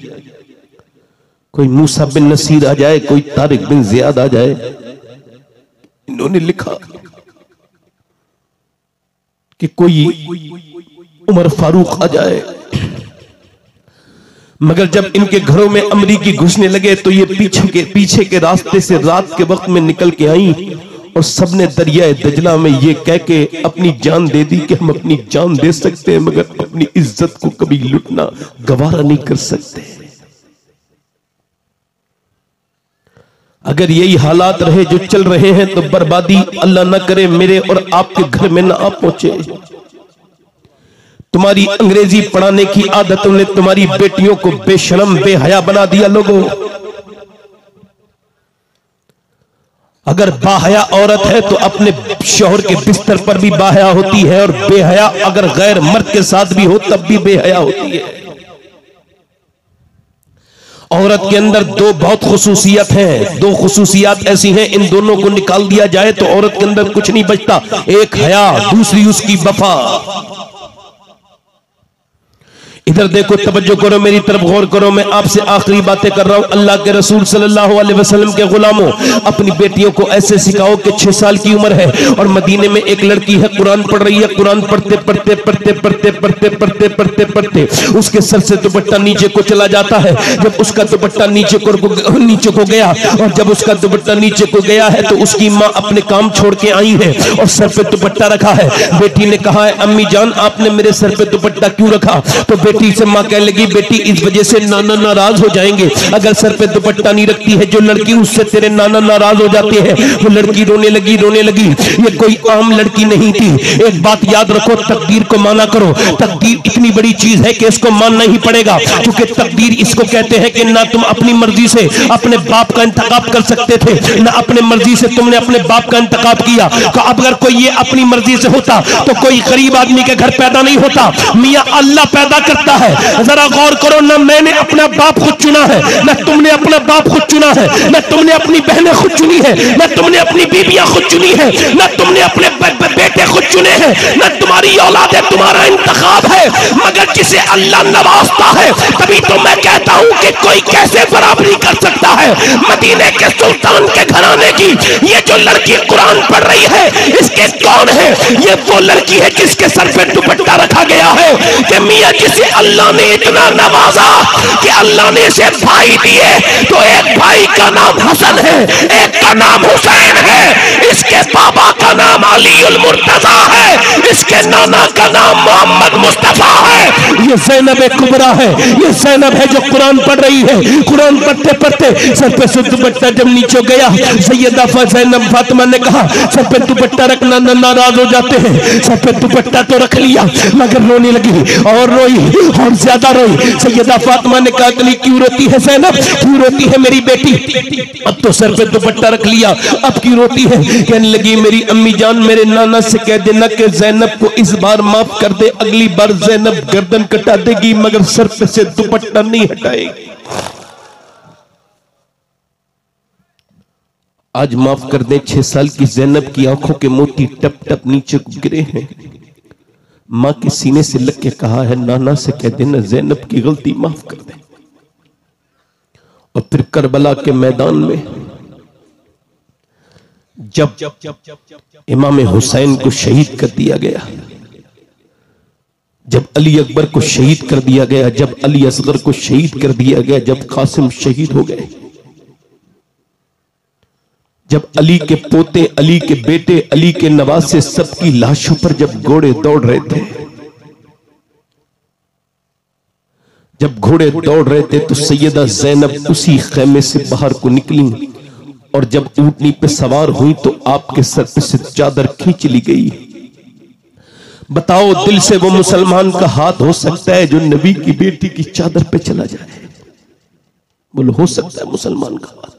कोई मूसा बिन नसीर आ जाए, कोई तारिक बिन जियाद आ जाए। इन्होंने लिखा कि कोई उमर फारूक आ जाए। मगर जब इनके घरों में अमरीकी घुसने लगे तो ये पीछे के रास्ते से रात के वक्त में निकल के आई और सबने दरिया दजला में ये कह के अपनी जान दे दी कि हम अपनी जान दे सकते हैं मगर अपनी इज्जत को कभी लुटना गवारा नहीं कर सकते। अगर यही हालात रहे जो चल रहे हैं तो बर्बादी अल्लाह ना करे मेरे और आपके घर में ना आ पहुंचे। तुम्हारी अंग्रेजी पढ़ाने की आदतों ने तुम्हारी बेटियों को बेशर्म बेहया बना दिया। लोगों, अगर बाहया औरत है तो अपने शौहर के बिस्तर पर भी बाहया होती है और बेहया अगर गैर मर्द के साथ भी हो तब भी बेहया होती है। औरत के अंदर दो बहुत खुसूसियत हैं, दो खुसूसियत ऐसी हैं, इन दोनों को निकाल दिया जाए तो औरत के अंदर कुछ नहीं बचता। एक हया, दूसरी उसकी वफा। इधर देखो, तवज्जो करो, मेरी तरफ गौर करो, मैं आपसे आखिरी बातें कर रहा हूं। अल्लाह के रसूल सल्लल्लाहु अलैहि वसल्लम के गुलामों, अपनी बेटियों को ऐसे सिखाओ कि 6 साल की उम्र है और मदीने में एक लड़की है, कुरान पढ़ रही है, कुरान पढ़ते पढ़ते पढ़ते पढ़ते पढ़ते पढ़ते पढ़ते पढ़ते उसके सर से दुपट्टा नीचे को चला जाता है। जब उसका दुपट्टा नीचे को गया और जब उसका दुपट्टा नीचे को गया है तो उसकी माँ अपने काम छोड़ के आई है और सर पे दुपट्टा रखा है। बेटी ने कहा है अम्मी जान आपने मेरे सर पे दुपट्टा क्यों रखा? तो बेटी से मां कहने लगी बेटी इस वजह से नाना नाराज हो जाएंगे, अगर सर पे दुपट्टा नहीं रखती है जो लड़की उससे तेरे नाना नाराज हो जाते हैं। वो लड़की रोने लगी। ये कोई आम लड़की नहीं थी। एक बात याद रखो, तकदीर को माना करो। तकदीर इतनी बड़ी चीज है कि इसको मानना ही पड़ेगा, क्योंकि तकदीर इसको कहते हैं कि ना तुम अपनी मर्जी से अपने बाप का इंतखाब कर सकते थे, ना अपने मर्जी से तुमने अपने बाप का इंतखाब किया। तो अगर कोई ये अपनी मर्जी से होता तो कोई गरीब आदमी के घर पैदा नहीं होता। मियां अल्लाह पैदा करता सकता है। जरा गौर करो, न मैंने अपना बाप खुद चुना है, न तुमने अपना बाप खुद चुना है, न तुमने अपनी बहनें खुद चुनी है, न तुमने अपनी बीबियां खुद चुनी है, न तुमने अपने बेटे खुद चुने हैं, न तुम्हारी औलाद है, तुम्हारा इंतखाब है। मगर जिसे अल्लाह नवाजता है, तभी तो मैं कहता हूं कि कोई कैसे बराबरी कर सकता है। मदीने के सुल्तान के घराने की ये जो लड़की कुरान पढ़ रही है, इसके कौन है? ये वो लड़की है जिसके सर पे दुपट्टा रखा गया है कि मियां जिसे अल्लाह ने इतना नवाजा कि अल्लाह ने इसे भाई दिए, तो एक भाई का नाम हसन है, एक का नाम हुसैन है, इसके बाबा का नाम अलीउल मुर्तजा है, इसके नाना का नाम मोहम्मद मुस्तफा है। ये ज़ैनब कुबरा है, ये ज़ैनब है जो कुरान पढ़ रही है। कुरान पढ़ते पढ़ते सर पे से दुपट्टा जब नीचे गया, सैयदा ज़ैनब फातिमा ने कहा सर पे दुपट्टा रखना, नाराज हो जाते हैं। सर पे दुपट्टा तो रख लिया, मगर रोने लगी और रोई और ज्यादा रोई। सैयदा फातिमा ने कहा क्यों रोती है ज़ैनब, क्यों रोती है मेरी बेटी? अब तो सर पे दुपट्टा रख लिया, अब क्यों रोती है? कहने लगी मेरी अम्मी जान, मेरे नाना से कह देना कि ज़ैनब को इस बार माफ कर दे, अगली बार ज़ैनब गर्दन कटा देगी मगर सर पे से दुपट्टा नहीं हटाएगी। आज माफ कर दे, 6 साल की ज़ैनब की आंखों के मोती टप टप नीचे गिरे हैं। मां के सीने से लग के कहा है नाना से कह देना ज़ैनब की गलती माफ कर दे। और फिर करबला के मैदान में जब इमाम हुसैन को शहीद कर दिया गया, जब अली अकबर को शहीद कर दिया गया, जब अली असगर को शहीद कर दिया गया, जब कासिम शहीद हो गए, जब अली के पोते, अली के बेटे, अली के नवासे सबकी लाशों पर जब घोड़े दौड़ रहे थे, जब घोड़े दौड़ रहे थे तो सैयदा ज़ैनब उसी खेमे से बाहर को निकली और जब ऊंटनी पे सवार हुई तो आपके सर पे से चादर खींच ली गई। बताओ दिल से वो मुसलमान का हाथ हो सकता है जो नबी की बेटी की चादर पे चला जाए? बोलो हो सकता है मुसलमान का हाथ?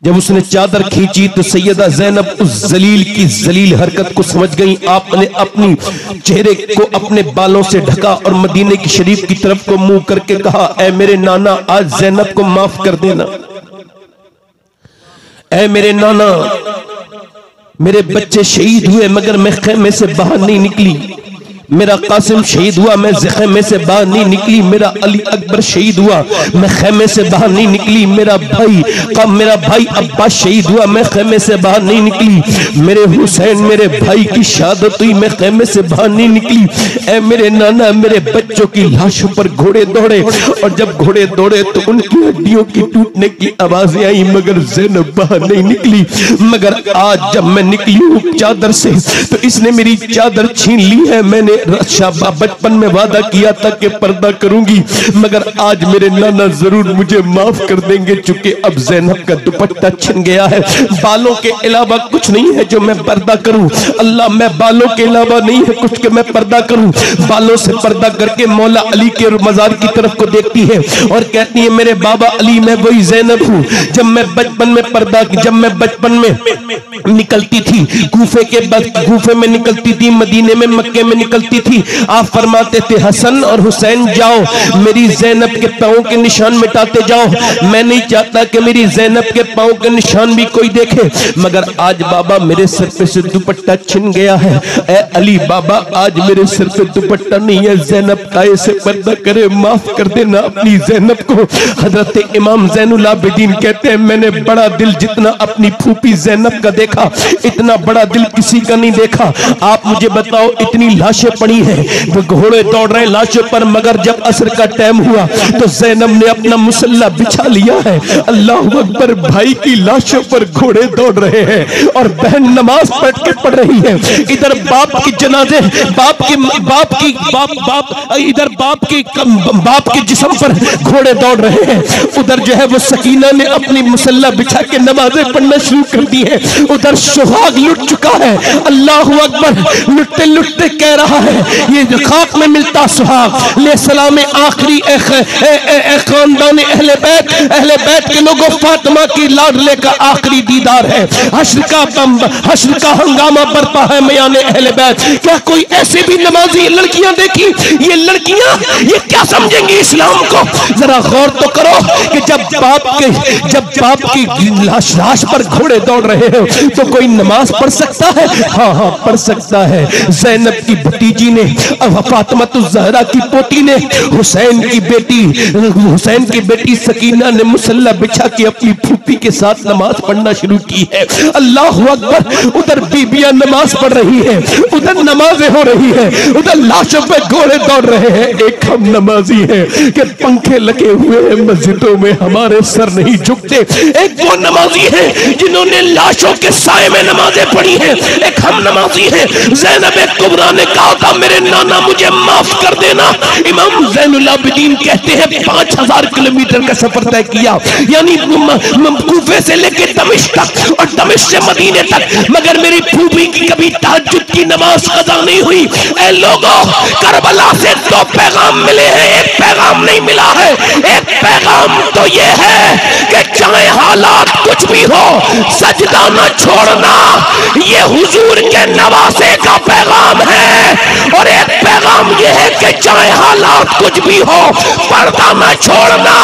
जब उसने चादर खींची तो सैयदा ज़ैनब उस जलील की जलील हरकत को समझ गई। आपने अपनी चेहरे को अपने बालों से ढका और मदीने की शरीफ की तरफ को मुंह करके कहा, ऐ मेरे नाना आज ज़ैनब को माफ कर देना। ऐ मेरे नाना, मेरे बच्चे शहीद हुए मगर मैं खेमे से बाहर नहीं निकली, मेरा कासिम शहीद हुआ मैं खेमे से बाहर नहीं निकली, मेरा अली अकबर शहीद हुआ मैं खेमे से बाहर नहीं निकली, मेरा भाई अब्बास शहीद हुआ मैं खेमे से बाहर नहीं निकली, मेरे हुसैन मेरे भाई की शहादत हुई मैं खेमे से बाहर नहीं निकली। ऐ मेरे नाना, मेरे बच्चों की लाशों पर घोड़े दौड़े और जब घोड़े दौड़े तो उनकी हड्डियों की टूटने की आवाजें आई मगर ज़ैनब बाहर नहीं निकली। मगर आज जब मैं निकली हूँ चादर से तो इसने मेरी चादर छीन ली है। मैंने बचपन में वादा किया था कि पर्दा करूंगी मगर आज मेरे नाना जरूर मुझे माफ कर देंगे, चूंकि अब ज़ैनब का दुपट्टा छिन गया है। बालों के अलावा कुछ नहीं है जो मैं पर्दा करूं। अल्लाह, मैं बालों के अलावा नहीं है कुछ कि मैं पर्दा करूं। बालों से पर्दा करके मौला अली के मजार की तरफ को देखती है और कहती है मेरे बाबा अली मैं वही ज़ैनब हूं जब मैं बचपन में निकलती थी, कूफे में निकलती थी, मदीने में मक्के में निकलती थी। आप फरमाते थे हसन और हुसैन जाओ मेरी ज़ैनब के पांव के निशान मिटाते जाओ। मैं नहीं चाहता कि मेरी ज़ैनब के पांव के निशान भी कोई देखे, मगर आज बाबा मेरे सर पे से दुपट्टा छिन गया है। ऐ अली बाबा आज मेरे सर पे दुपट्टा नहीं है, ज़ैनब काये से पर्दा करे, माफ कर देना अपनी ज़ैनब को। हजरत इमाम ज़ैनुल आबिदीन कहते हैं मैंने बड़ा दिल जितना अपनी फूफी ज़ैनब का देखा इतना बड़ा दिल किसी का नहीं देखा। आप मुझे बताओ इतनी लाशें पड़ी है, वो घोड़े दौड़ रहे लाशों पर, मगर जब असर का टाइम हुआ तो ज़ैनब ने अपना मुसल्ला बिछा लिया है। अल्लाह अकबर, भाई की लाशों पर घोड़े दौड़ रहे हैं और बहन नमाज पढ़ रही है। इधर बाप की जनाजे, इधर बाप के जिस्म पर घोड़े दौड़ रहे हैं, उधर जो है वो सकीना ने अपनी मुसल्ला बिछा के नमाजें पढ़ना शुरू कर दी है। उधर सुहाग लुट चुका है। अल्लाह अकबर, लुटते लुटते कह रहा है ये खाक में मिलता सुहाग ले सलाम आखिरी खानदान अहले बैत के लोगों, फातिमा की लाडले का आखिरी दीदार है। हश्र का हंगामा बरपा है मयाने अहले बैत। क्या कोई ऐसे भी नमाजी लड़कियां देखी? ये लड़कियां ये क्या समझेंगी इस्लाम को? जरा गौर तो करो कि जब बाप की लाश पर घोड़े दौड़ रहे हो तो कोई नमाज पढ़ सकता है? हाँ पढ़ सकता है। ज़ैनब की भतीजी ने, फातिमा ज़हरा की पोती ने, हुसैन की बेटी सकीना ने मुसल्ला बिछा के अपनी फूफी के साथ नमाज पढ़ना शुरू की है। अल्लाह अकबर। उधर बीबियां नमाज पढ़ रही है, उधर नमाजें हो रही है, उधर लाशों पे घोड़े दौड़ रहे हैं। एक हम नमाजी है कि पंखे लगे हुए हैं मस्जिदों में, हमारे सर नहीं झुकते। एक वो नमाजी है जिन्होंने लाशों के साए में नमाजें पढ़ी हैं। एक हम नमाजी है। ज़ैनब कुबरा ने कहा था मेरे नाना मुझे माफ कर देना। इमाम ज़ैनुल आबिदीन कहते हैं 5000 किलोमीटर का सफर तय किया, यानी कूफे से लेकर दमिश्क तक और दमिश्क से मदीने तक, मगर मेरी फूफी की कभी तहज्जुद की नमाज कज़ा नहीं हुई। ऐ लोगों, करबला से 2 पैगाम मिले हैं, एक पैगाम नहीं मिला है। एक पैगाम तो ये है कि चाहे हालात कुछ भी हो सजदा न छोड़ना, ये हुजूर के नवासे का पैगाम है। और एक पैगाम ये है कि चाहे हालात कुछ भी हो पर्दा न छोड़ना,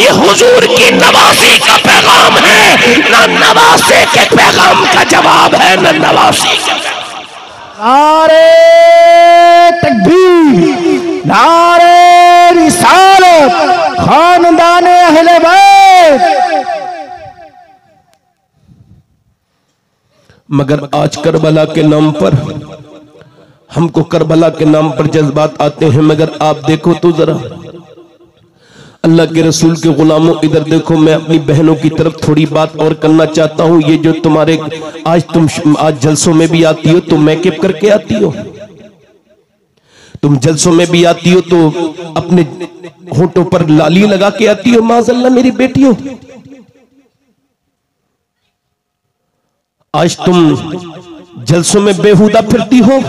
ये हुजूर की नवासी का पैगाम है। ना नवासे के पैगाम का जवाब है, न नवासी का। नारे तकबीर, नारे रिसालत, खानदाने अहले बैत। मगर आज करबला के नाम पर, हमको करबला के नाम पर जज्बात आते हैं, मगर आप देखो तो जरा अल्लाह के रसूल के गुलामों, इधर देखो। मैं अपनी बहनों की तरफ थोड़ी बात और करना चाहता हूं। ये जो तुम्हारे आज जलसों में भी आती हो तो मेकअप करके आती हो, तुम जलसों में भी आती हो तो अपने होठों पर लाली लगा के आती हो। माज़अल्लाह मेरी बेटियों, आज तुम जलसों में बेहुदा फिरती हो,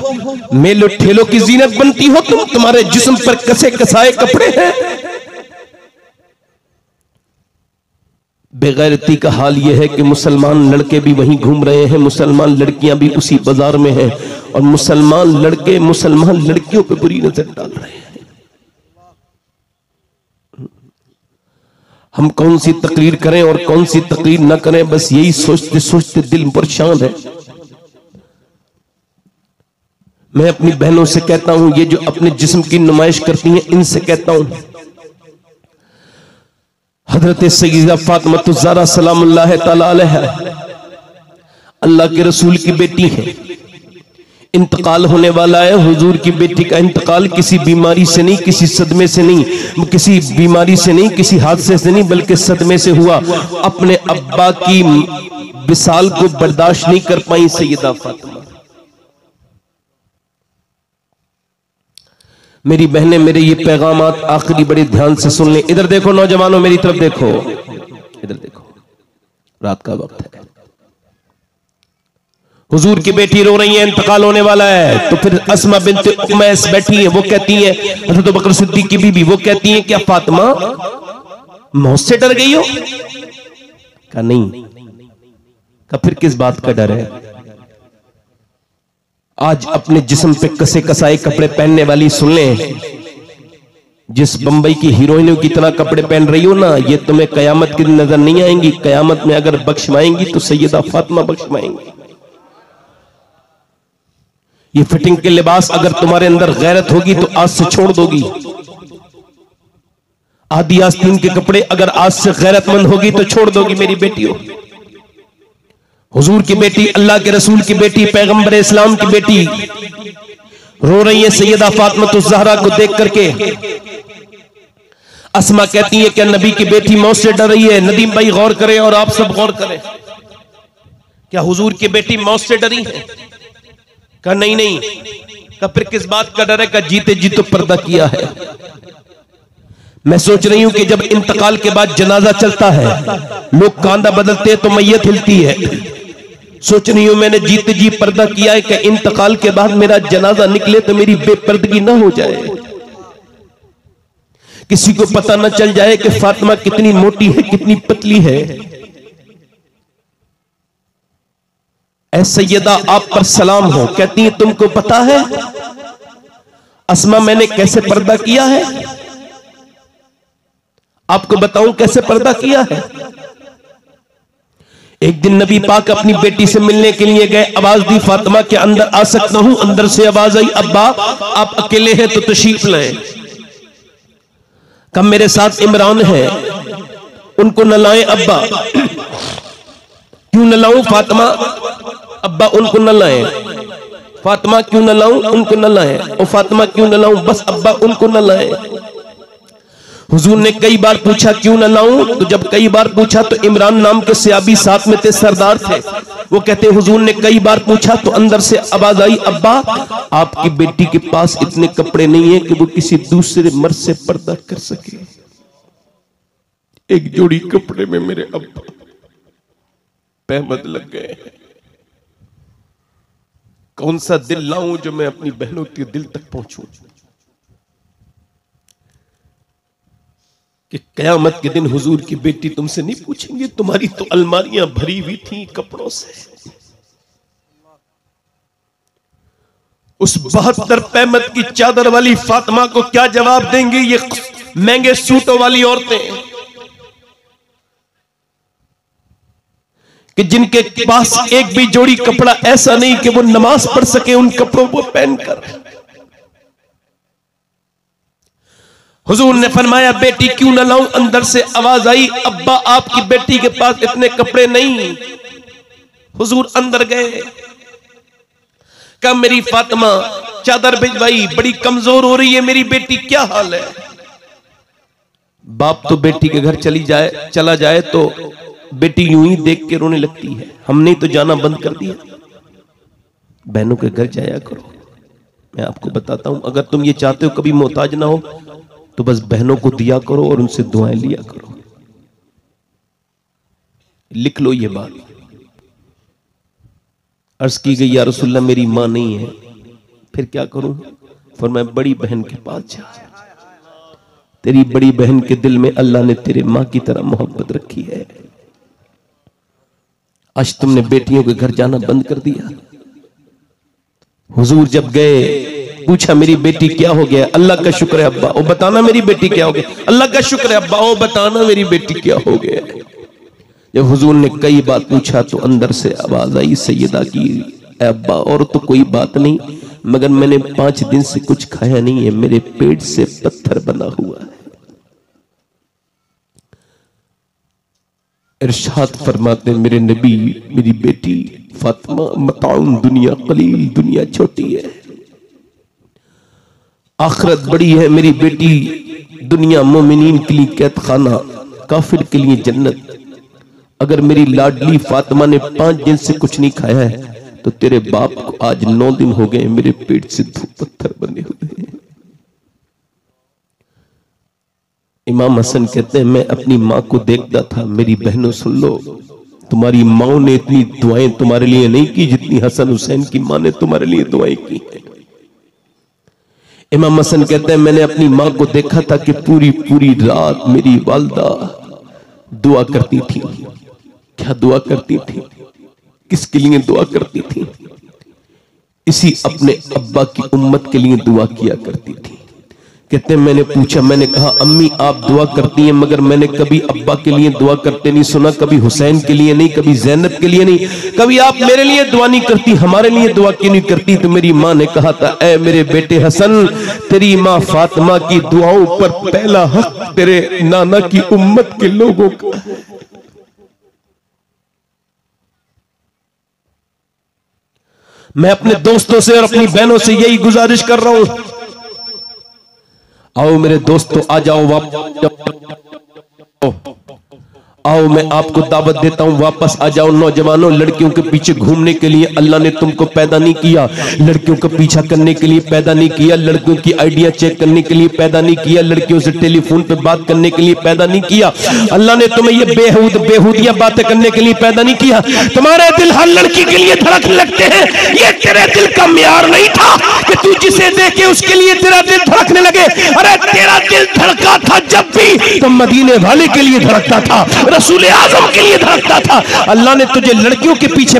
मेलों ठेलों की जीनत बनती हो, तुम्हारे जिस्म पर कसे कसाए कपड़े हैं। बेगैरती का हाल यह है कि मुसलमान लड़के भी वहीं घूम रहे हैं, मुसलमान लड़कियां भी उसी बाजार में हैं, और मुसलमान लड़के मुसलमान लड़कियों पर बुरी नजर डाल रहे हैं। हम कौन सी तकरीर करें और कौन सी तकरीर न करें, बस यही सोचते सोचते दिल परेशान है। मैं अपनी बहनों से कहता हूं, ये जो अपने जिस्म की नुमाइश करती हैं, इनसे कहता हूं, हजरत सय्यदा फातिमा ज़हरा सलामुल्लाह तआला अलैहा अल्लाह के रसूल की बेटी है, इंतकाल होने वाला है। हुजूर की बेटी का इंतकाल किसी बीमारी से नहीं, किसी सदमे से नहीं, किसी बीमारी से नहीं, किसी हादसे से नहीं, बल्कि सदमे से हुआ। अपने अब्बा की विसाल को बर्दाश्त नहीं कर पाई सय्यदा फातिमा। मेरी बहनें, मेरे ये पैगामात आखिरी बड़े ध्यान से सुन लें। इधर देखो नौजवानों, मेरी तरफ देखो, इधर देखो, रात का वक्त है, हुजूर की बेटी रो रही है, इंतकाल होने वाला है। तो फिर अस्मा बिन्त उमैस बैठी है, वो कहती है, हज़रत अबू बकर सिद्दीक़ की बीबी, वो कहती है क्या फातिमा मौत से डर गई हो? कहा नहीं। कहा फिर किस बात का डर है? आज अपने जिस्म पे कसे कसाए कपड़े पहनने वाली सुन लें, जिस बंबई की हीरोइनों की तरह कपड़े पहन रही हो ना, ये तुम्हें कयामत की नजर नहीं आएंगी। कयामत में अगर बख्शवाएंगी तो सैयदा फातिमा बख्शवाएंगी। ये फिटिंग के लिबास अगर तुम्हारे अंदर गैरत होगी तो आज से छोड़ दोगी। आदि आस्तीन के कपड़े अगर आज से गैरतमंद होगी तो छोड़ दोगी मेरी बेटियों। हुजूर की बेटी, अल्लाह के रसूल की बेटी, पैगंबर इस्लाम की बेटी रो रही है सैयदा फातिमा ज़हरा को देख करके। अस्मा कहती है कि नबी की बेटी मौत से डर रही है। नदीम भाई गौर करें और आप सब गौर करें, क्या हुजूर की बेटी मौत से डरी है? कहा नहीं नहीं। कहा फिर किस बात का डर है? कहा जीते जी तो पर्दा किया है। मैं सोच रही हूं कि जब इंतकाल के बाद जनाजा चलता है, लोग कांधा बदलते हैं तो मैयत हिलती है। सोच रही हूं मैंने जीते जी पर्दा किया है कि इंतकाल के बाद मेरा जनाजा निकले तो मेरी बेपर्दगी ना हो जाए, किसी को पता ना चल जाए कि फातिमा कितनी मोटी है कितनी पतली है। ऐ सैयदा आप पर सलाम हो। कहती है तुमको पता है अस्मा मैंने कैसे पर्दा किया है? आपको बताऊं कैसे पर्दा किया है। एक दिन नबी पाक अपनी बेटी से मिलने के लिए गए, आवाज दी फातिमा के अंदर आ सकता हूं। अंदर से आवाज आई अब्बा आप अकेले हैं तो तशरीफ लाएं। कब मेरे साथ इमरान है उनको न लाएं अब्बा। क्यों न लाऊं फातिमा? अब्बा उनको न लाएं। फातिमा क्यों न लाऊं? उनको न लाएं। और फातिमा क्यों न लाऊं? बस अब्बा उनको न लाएं। हुजूर ने कई बार पूछा क्यों न लाऊं, तो जब कई बार पूछा तो इमरान नाम के सहाबी साथ में थे, सरदार थे। वो कहते हुजूर ने कई बार पूछा तो अंदर से आवाज आई अब्बा आपकी बेटी के पास इतने कपड़े नहीं है कि वो किसी दूसरे मर्द से पर्दा कर सके। एक जोड़ी कपड़े में मेरे अब्बा पैमद लग गए। कौन सा दिल लाऊं जो मैं अपनी बहनों के दिल तक पहुंचूं कि कयामत के दिन हुजूर की बेटी तुमसे नहीं पूछेंगे तुम्हारी तो अलमारियां भरी हुई थी कपड़ों से। उस 72 पैमत की चादर वाली फातिमा को क्या जवाब देंगे ये महंगे सूटों वाली औरतें कि जिनके पास एक भी जोड़ी कपड़ा ऐसा नहीं कि वो नमाज पढ़ सके उन कपड़ों को पहनकर। हुजूर ने फरमाया बेटी क्यों न लाऊं? अंदर से आवाज आई अब्बा आपकी बेटी के पास इतने कपड़े नहीं। हुजूर अंदर गए, कहा मेरी फातिमा चादर भिजवाई, बड़ी कमजोर हो रही है मेरी बेटी, क्या हाल है? बाप तो बेटी के घर चला जाए तो बेटी यूं ही देख के रोने लगती है। हमने तो जाना बंद कर दिया। बहनों के घर जाया करो। मैं आपको बताता हूं अगर तुम ये चाहते हो कभी मोहताज ना हो तो बस बहनों को दिया करो और उनसे दुआएं लिया करो। लिख लो ये बात। अर्ज की गई या रसूलल्लाह मेरी मां नहीं है, फिर क्या करूं? फरमाया बड़ी बहन के पास जा। तेरी बड़ी बहन के दिल में अल्लाह ने तेरे मां की तरह मोहब्बत रखी है। आज तुमने बेटियों के घर जाना बंद कर दिया। हुजूर जब गए पूछा मेरी बेटी क्या हो गया? अल्लाह का शुक्र है अब्बा, ओ बताना मेरी बेटी क्या हो गया। अल्लाह का शुक्र है अब्बा, ओ बताना मेरी बेटी क्या हो गया। जब हुजूर ने कई बार पूछा तो अंदर से आवाज आई सैयदा की अब्बा और तो कोई बात नहीं मगर मैंने 5 दिन से कुछ खाया नहीं है, मेरे पेट से पत्थर बना हुआ है। इरशाद फरमाते मेरे नबी मेरी बेटी फातिमा मताउन दुनिया कलील, दुनिया छोटी है आखिरत बड़ी है। मेरी बेटी दुनिया मोमिनीन के लिए कैद खाना, काफिर के लिए जन्नत। अगर मेरी लाडली फातिमा ने 5 दिन से कुछ नहीं खाया है तो तेरे बाप को आज 9 दिन हो गए मेरे पेट से पत्थर बने हुए हैं। इमाम हसन कहते हैं मैं अपनी मां को देखता था। मेरी बहनों सुन लो, तुम्हारी माओ ने इतनी दुआएं तुम्हारे लिए नहीं की जितनी हसन हुसैन की मां ने तुम्हारे लिए दुआएं की हैं। इमाम हसन कहते हैं मैंने अपनी मां को देखा था कि पूरी पूरी रात मेरी वालदा दुआ करती थी। क्या दुआ करती थी? किसके लिए दुआ करती थी? इसी अपने अब्बा की उम्मत के लिए दुआ किया करती थी। कहते हैं मैंने पूछा, मैंने कहा अम्मी आप दुआ करती हैं मगर मैंने कभी अब्बा के लिए दुआ करते नहीं सुना, कभी हुसैन के लिए नहीं, कभी जैनब के लिए नहीं, कभी आप मेरे लिए दुआ नहीं करती, हमारे लिए दुआ क्यों नहीं करती? तो मेरी मां ने कहा था ऐ मेरे बेटे हसन तेरी मां फातिमा की दुआओं पर पहला हक तेरे नाना की उम्मत के लोगों का। मैं अपने दोस्तों से और अपनी बहनों से यही गुजारिश कर रहा हूं, आओ मेरे दोस्तों आ जाओ, वापस आओ आओ मैं आपको दावत देता हूं, वापस आ जाओ नौजवानों। लड़कियों के पीछे घूमने के लिए अल्लाह ने तुमको पैदा नहीं किया, लड़कियों का पीछा करने के लिए पैदा नहीं किया, लड़कियों की आइडिया चेक करने के लिए पैदा नहीं किया, लड़कियों से टेलीफोन पे बात करने के लिए पैदा नहीं किया। अल्लाह ने तुम्हें ये बेहूदिया बातें करने के लिए पैदा नहीं किया। तुम्हारे दिल हर लड़की के लिए धड़कने लगते हैं, ये तेरे दिल का म्यार नहीं था कि तू जिसे देखे उसके लिए तेरा दिल धड़कने लगे। अरे तेरा दिल धड़का था जब भी तो मदीने वाले के लिए धड़कता था, रसूल आजम के लिए धड़कता था। अल्लाह ने तुझे लड़कियों के पीछे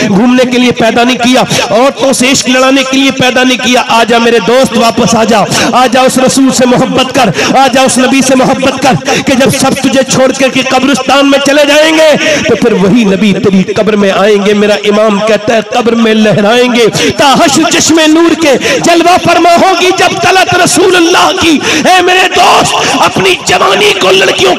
घूमने के लिए पैदा नहीं किया, औरतों से इश्क लड़ाने के लिए पैदा नहीं किया। आजा मेरे दोस्त, वापस आ जा, आजा उस रसूल से मोहब्बत कर, आजा उस नबी से मोहब्बत कर कि जब सब तुझे छोड़ करके कब्रिस्तान में चले जाएंगे तो फिर वही नबी तेरी कब्र में आएंगे। मेरा इमाम कहता है कब्र में लहराएंगे ताहशर चश्मे नूर के जलवा फरमा होगी जब तलत रसूलुल्लाह की। है मेरे दोस्त, अपनी जवानी को लड़कियों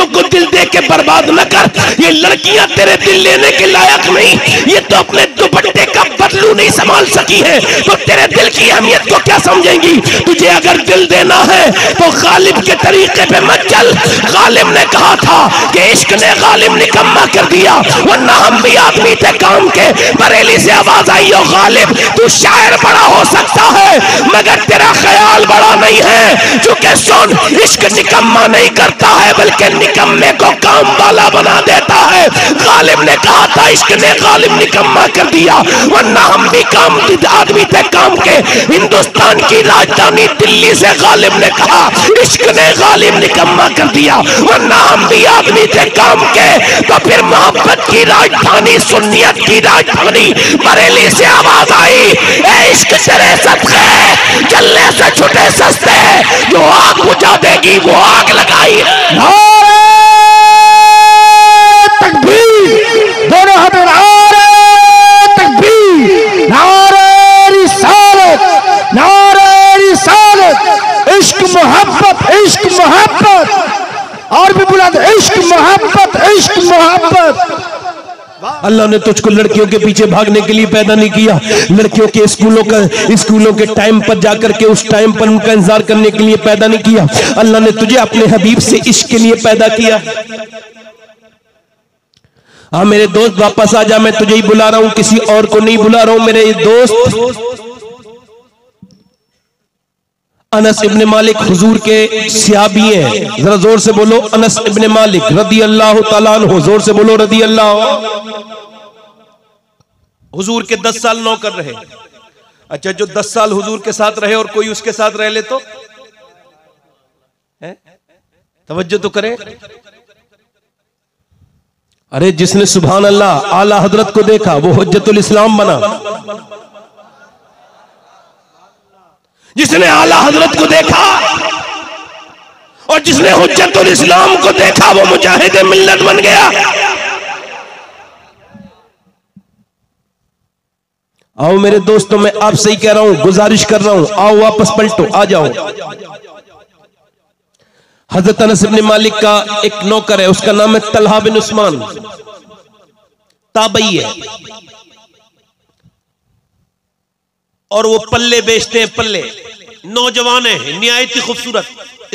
को दिल दे के बर्बाद न कर। ये लड़कियां तेरे दिल लेने के लायक नहीं, ये तो अपने दुपट्टे का बदलू नहीं संभाल सकी है, तो तेरे दिल की अहमियत को क्या समझेंगी। तुझे अगर दिल देना है तो गालिब के तरीके पे मत चल। गालिब ने कहा था कि इश्क ने गालिब निकम्मा कर दिया, वरना हम भी आदमी थे काम के। बरेली से आवाज आई, ओ गालिब तू शायर बड़ा हो सकता है मगर तेरा ख्याल बड़ा नहीं है, चूंकि सुन इश्क निकम्मा नहीं करता है बल्कि निकम्मे को काम वाला बना देता है। गालिब ने कहा था इश्क ने गालिब निकम्मा कर दिया, वरना हम भी काम आदमी थे काम के। हिंदुस्तान की राजधानी दिल्ली से गालिब ने कहा इश्क ने गालिब निकम्मा कर दिया, वरना हम भी आदमी थे काम के। तो फिर मोहब्बत की राजधानी, सुन्नियत की राजधानी बरेली से आवाज आई, ए इश्क तेरे सदके जलने से छुटे सस्ते, जो आग बुझा देगी वो आग लगाई। नारे तकबीर, दोनों हाथ नारे तकबीर, नारे रिसालत, नारे रिसालत। इश्क मोहब्बत, इश्क मोहब्बत, और भी बुलंद इश्क मोहब्बत, इश्क मोहब्बत। अल्लाह ने तुझको लड़कियों के पीछे भागने के लिए पैदा नहीं किया, लड़कियों के स्कूलों के टाइम पर जाकर के उस टाइम पर उनका इंतजार करने के लिए पैदा नहीं किया। अल्लाह ने तुझे अपने हबीब से इश्क के लिए पैदा किया। हाँ मेरे दोस्त वापस आ जा, मैं तुझे ही बुला रहा हूं, किसी और को नहीं बुला रहा हूं। मेरे दोस्त अनस इब्ने मालिक हुजूर के सहाबी हैं, जरा जोर से बोलो अनस इब्ने मालिक रदी अल्लाह ताला अन्हु, जोर से बोलो रदी अल्लाह। हुजूर के 10 साल नौकर रहे। अच्छा, जो 10 साल हुजूर के साथ रहे और कोई उसके साथ रह ले तो तवज्जो तो करें। अरे जिसने सुभान अल्लाह आला हजरत को देखा वो हुज्जतुल इस्लाम बना, जिसने आला हजरत को देखा और जिसने हुज्जतुल इस्लाम को देखा वो मुजाहिद मिल्लत बन गया। आओ मेरे दोस्तों, मैं आपसे ही कह रहा हूं, गुजारिश कर रहा हूं, आओ वापस पलटो, आ जाओ। हजरत अनस इब्ने मालिक का एक नौकर है, उसका नाम है तलहा बिन उस्मान, ताबई है, और वो पल्ले बेचते हैं। पल्ले नौजवान है, निहायत ही खूबसूरत,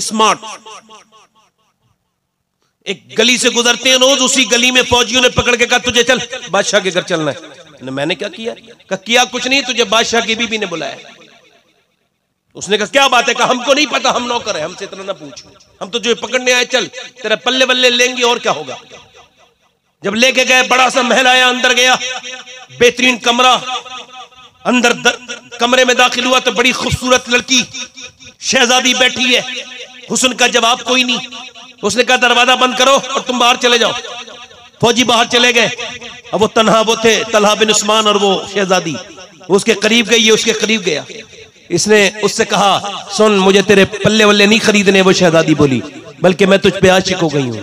स्मार्ट। एक गली से गुजरते हैं रोज, उसी गली में फौजियों ने पकड़ के कहा तुझे चल बादशाह के घर चलना है। मैंने क्या किया? कहा किया कुछ नहीं, तुझे बादशाह की बीबी ने बुलाया। उसने कहा क्या बात है? कहा हमको नहीं पता, हम नौकर है, हमसे इतना ना पूछ, हम तो जो पकड़ने आए, चल तेरा पल्ले बल्ले लेंगे और क्या होगा। जब लेके गए, बड़ा सा महल आया, अंदर गया, बेहतरीन कमरा, अंदर कमरे में दाखिल हुआ तो बड़ी खूबसूरत लड़की शहजादी बैठी है, हुस्न का जवाब कोई नहीं। उसने कहा दरवाजा बंद करो और तुम बाहर चले जाओ। फौजी बाहर चले गए, अब वो तन्हा वो थे, तलहा बिन उस्मान और वो शहजादी। उसके करीब गई, ये उसके करीब गया। इसने उससे कहा सुन, मुझे तेरे पल्ले वल्ले नहीं खरीदने। वो शहजादी बोली बल्कि मैं तुझ पे आशिक हो गई हूं,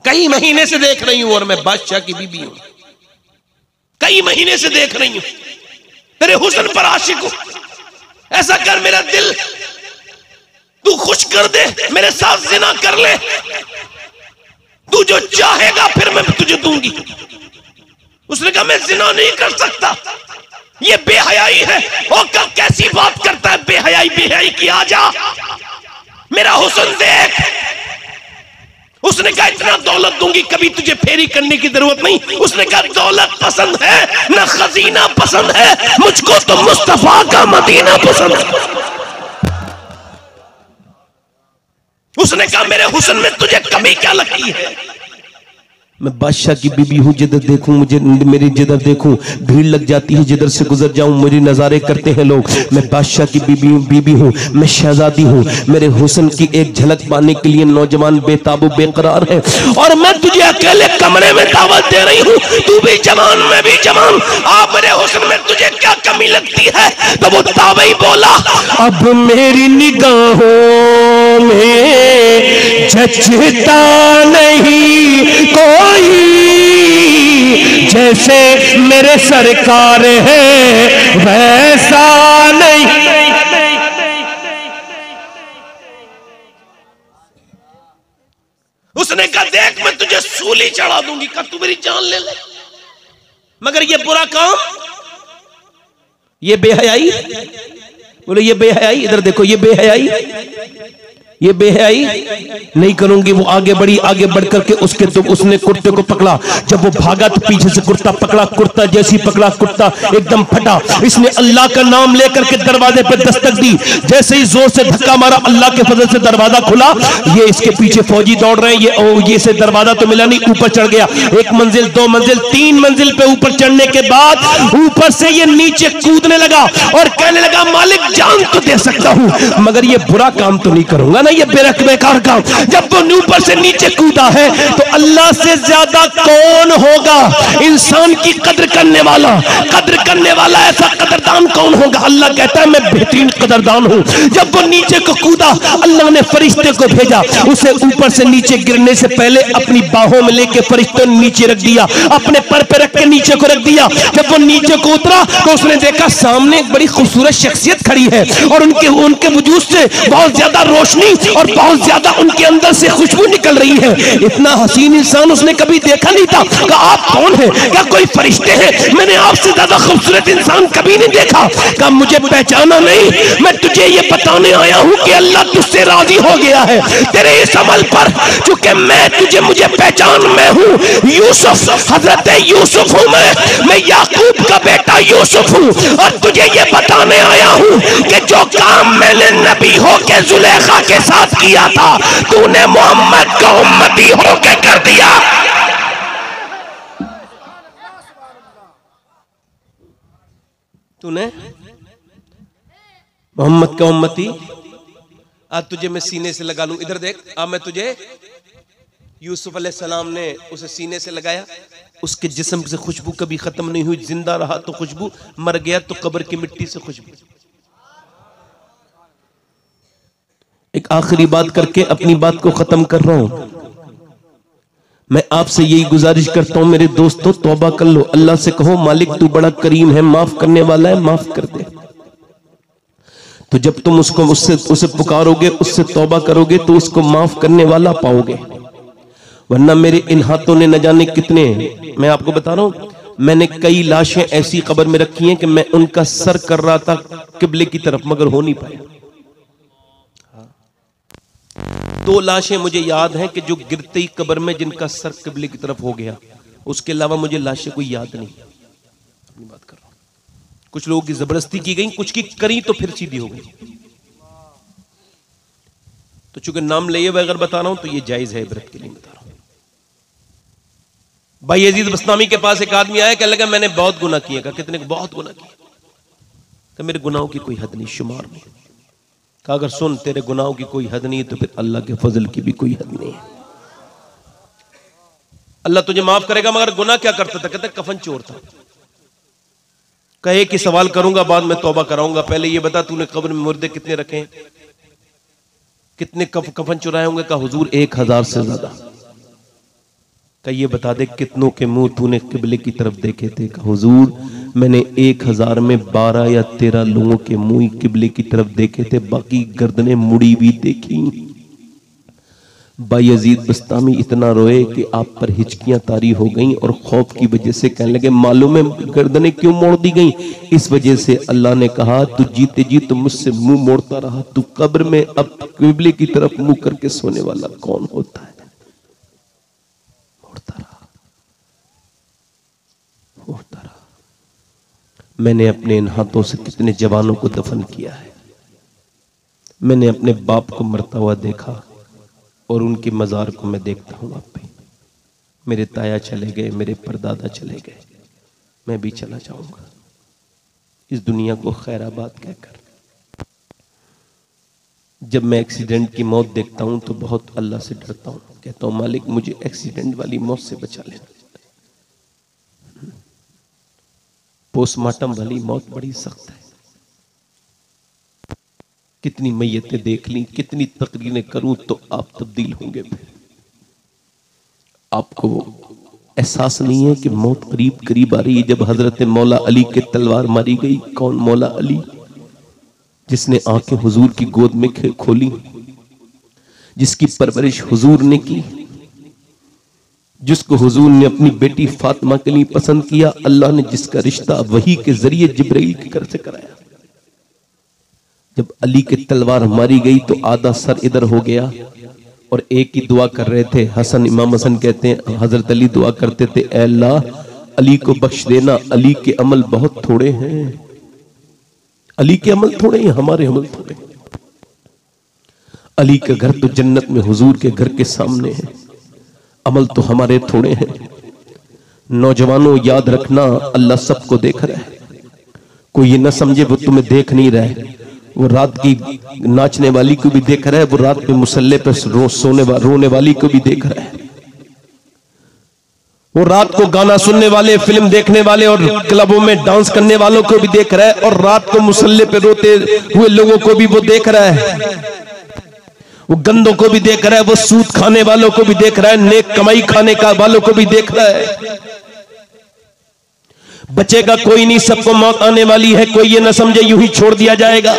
कई महीने से देख रही हूं, और मैं बादशाह की बीबी हूं, कई महीने से देख रही हूं, तेरे हुस्न पर आशिक हूं। ऐसा कर, मेरा दिल तू खुश कर दे, मेरे साथ जिना कर ले, तू जो चाहेगा फिर मैं तुझे दूंगी। उसने कहा मैं जिना नहीं कर सकता, ये बेहयाई है। और कैसी बात करता है, बेहयाई बेहयाई की, आ जा मेरा हुस्न देख। उसने कहा इतना दौलत दूंगी कभी तुझे फेरी करने की जरूरत नहीं। उसने कहा दौलत पसंद है ना खजीना पसंद है, मुझको तो मुस्तफा का मदीना पसंद है। उसने कहा मेरे हुस्न में तुझे कमी क्या लगती है? मैं बादशाह की बीबी हूं, जिधर देखूं मुझे मेरी जिधर देखूं भीड़ लग जाती है, जिधर से गुजर जाऊं मुझे नजारे करते हैं लोग। मैं बादशाह की बीबी हूं, मैं शहजादी हूं। मेरे हुस्न की एक झलक पाने के लिए नौजवान बेताबू बेकरार है, और मैं तुझे अकेले कमरे में दावत दे रही हूं। तू भी जवान, मैं भी जवान, आप मेरे हुस्न में तुझे क्या कमी लगती है? तो वो ताबई बोला, अब मेरी निगाहों में जचता नहीं कोई, जैसे मेरे सरकार है वैसा नहीं। उसने कहा देख मैं तुझे सूली चढ़ा दूंगी, कहा तू मेरी जान ले ले, मगर ये बुरा काम, ये बेहयाई, बोले ये बेहयाई, इधर देखो ये बेहयाई, ये बेहयाई नहीं करूंगी। वो आगे बढ़ी, आगे बढ़ करके उसके तो उसने कुर्ते को पकड़ा। जब वो भागा तो पीछे से कुर्ता पकड़ा, कुर्ता जैसी पकड़ा कुर्ता एकदम फटा। इसने अल्लाह का नाम लेकर के दरवाजे पर दस्तक दी, जैसे ही जोर से धक्का मारा अल्लाह के फजल से दरवाजा खुला। ये इसके पीछे फौजी दौड़ रहे हैं, ये से दरवाजा तो मिला नहीं, ऊपर चढ़ गया। 1 मंजिल 2 मंजिल 3 मंजिल पे ऊपर चढ़ने के बाद ऊपर से ये नीचे कूदने लगा और कहने लगा मालिक जान तो दे सकता हूं मगर ये बुरा काम तो नहीं करूंगा ना, ये बेकार काम। जब वो ऊपर से नीचे कूदा है तो अल्लाह से ज्यादा कौन होगा इंसान की कद्र करने वाला ऐसा कदरदान कौन होगा? अल्लाह कहता है मैं बेहतरीन कदरदान हूं। जब वो नीचे को कूदा अल्लाह ने फरिश्ते को भेजा, उसे ऊपर से नीचे गिरने से पहले अपनी बाहों में लेके फरिश्ते ने नीचे रख दिया, अपने पर पे रख के नीचे को रख दिया। जब वो नीचे को उतरा तो उसने देखा सामने एक बड़ी खूबसूरत शख्सियत खड़ी है और उनके वजूद से बहुत ज्यादा रोशनी और बहुत ज्यादा उनके अंदर से खुशबू निकल रही है। इतना हसीन इंसान उसने कभी देखा नहीं था। कहा आप कौन हैं? क्या कोई फरिश्ते हैं? मैंने आपसे ज्यादा खूबसूरत इंसान कभी नहीं देखा। कहा मुझे पहचाना नहीं, मैं तुझे ये बताने आया हूं कि अल्लाह तुझसे राजी हो गया है तेरे इस अमल पर, चूंकि मुझे पहचान मैं हूं यूसुफ, हजरत यूसुफ हूं मैं याकूब का बेटा यूसुफ हूं, और तुझे ये बताने आया हूं कि जो काम मैंने नबी हो के जुलेखा के साथ किया था तूने मोहम्मद को उम्मती होके कर दिया। तूने मोहम्मद का उम्मती, आज तुझे मैं सीने से लगा लूं। इधर देख, अब मैं तुझे यूसुफ अलैहिस्सलाम ने उसे सीने से लगाया, उसके जिस्म से खुशबू कभी खत्म नहीं हुई, जिंदा रहा तो खुशबू, मर गया तो कब्र की मिट्टी से खुशबू। एक आखिरी बात करके अपनी बात को खत्म कर रहा हूं। मैं आपसे यही गुजारिश करता हूं मेरे दोस्तों, तौबा कर लो, अल्लाह से कहो मालिक तू बड़ा करीम है, माफ करने वाला है, माफ कर दे। तो जब तुम उसे पुकारोगे, उससे तौबा करोगे तो उसको माफ करने वाला पाओगे। वरना मेरे इन हाथों ने न जाने कितने, मैं आपको बता रहा हूं, मैंने कई लाशें ऐसी कब्र में रखी हैं कि मैं उनका सर कर रहा था किबले की तरफ मगर हो नहीं पाया। 2 लाशें मुझे याद हैं कि जो गिरते ही कब्र में जिनका सर किबले की तरफ हो गया, उसके अलावा मुझे लाशें कोई याद नहीं। अपनी बात कर रहा हूं। कुछ लोगों की जबरदस्ती की गई, कुछ की करी तो फिर सीधी हो गई। तो चूंकि नाम लिए बगैर बता रहा हूं तो ये जायज है, इबरत के लिए बता रहा हूं। भाई यजीद बस्तामी के पास एक आदमी आया, कहने लगा मैंने बहुत गुनाह किए। कहा कितने? बहुत गुनाह किए। कहा मेरे गुनाहों की कोई हद नहीं, शुमार नहीं। कहा अगर सुन तेरे गुनाहों की कोई हद नहीं तो फिर अल्लाह के फजल की भी कोई हद नहीं है। अल्लाह तुझे माफ करेगा, मगर गुनाह क्या करता था? कहता कफन चोर था। कहे कि सवाल करूंगा बाद में तौबा कराऊंगा, पहले ये बता तूने कब्र में मुर्दे कितने रखे हैं, कितने कफन चुराए होंगे? कहा हुजूर 1000 से ज्यादा। कहा ये बता दे कितनों के मुंह तूने किबले की तरफ देखे थे? कहा हुजूर मैंने 1000 में 12 या 13 लोगों के मुंह किबले की तरफ देखे थे, बाकी गर्दनें मुड़ी भी देखी। बायजीद बस्तामी इतना रोए कि आप पर हिचकियां तारी हो गईं और खौफ की वजह से कहने लगे मालूम है गर्दनें क्यों मोड़ दी गईं? इस वजह से अल्लाह ने कहा तू जीते जी तो मुझसे मुंह मोड़ता रहा, तू कब्र में अब किबले की तरफ मुंह करके सोने वाला कौन होता है? होता रहा। मैंने अपने इन हाथों से कितने जवानों को दफन किया है। मैंने अपने बाप को मरता हुआ देखा और उनके मज़ार को मैं देखता हूँ आप पे। मेरे ताया चले गए, मेरे परदादा चले गए, मैं भी चला जाऊंगा इस दुनिया को खैराबाद कहकर। जब मैं एक्सीडेंट की मौत देखता हूं तो बहुत अल्लाह से डरता हूं, कहता हूं मालिक मुझे एक्सीडेंट वाली मौत से बचा लेना। पोस्टमार्टम वाली मौत बड़ी सख्त है। कितनी मैयतें देख ली, कितनी तकरीरें करूं तो आप तब्दील होंगे। फिर आपको एहसास नहीं है कि मौत करीब करीब आ रही है। जब हजरत मौला अली के तलवार मारी गई, कौन मौला अली? जिसने आंखें हुजूर की गोद में खोली, जिसकी परवरिश हुजूर ने की, जिसको हुजूर ने अपनी बेटी फातिमा के लिए पसंद किया, अल्लाह ने जिसका रिश्ता वही के जरिए जिब्राइल के घर से कराया। जब अली की तलवार मारी गई तो आधा सर इधर हो गया और एक ही दुआ कर रहे थे। हसन, इमाम हसन कहते हैं हजरत अली दुआ करते थे, ऐ अल्लाह अली को बख्श देना, अली के अमल बहुत थोड़े हैं। अली के अमल थोड़े हैं, हमारे अमल थोड़े। अली का घर तो जन्नत में हुजूर के घर के सामने है, अमल तो हमारे थोड़े हैं। नौजवानों याद रखना, अल्लाह सबको देख रहा है। कोई ये ना समझे वो तुम्हें देख नहीं रहा है। वो रात की नाचने वाली को भी देख रहा है, वो रात में मुसल्ले पर रोने वाली को भी देख रहा है। वो रात को गाना सुनने वाले, फिल्म देखने वाले और क्लबों में डांस करने वालों को भी देख रहा है, और रात को मुसल्ले पे रोते हुए लोगों को भी वो देख रहा है। वो गंदों को भी देख रहा है, वो सूद खाने वालों को भी देख रहा है, नेक कमाई खाने का वालों को भी देख रहा है। बचेगा कोई नहीं, सबको मौत आने वाली है। कोई ये ना समझे यूं ही छोड़ दिया जाएगा।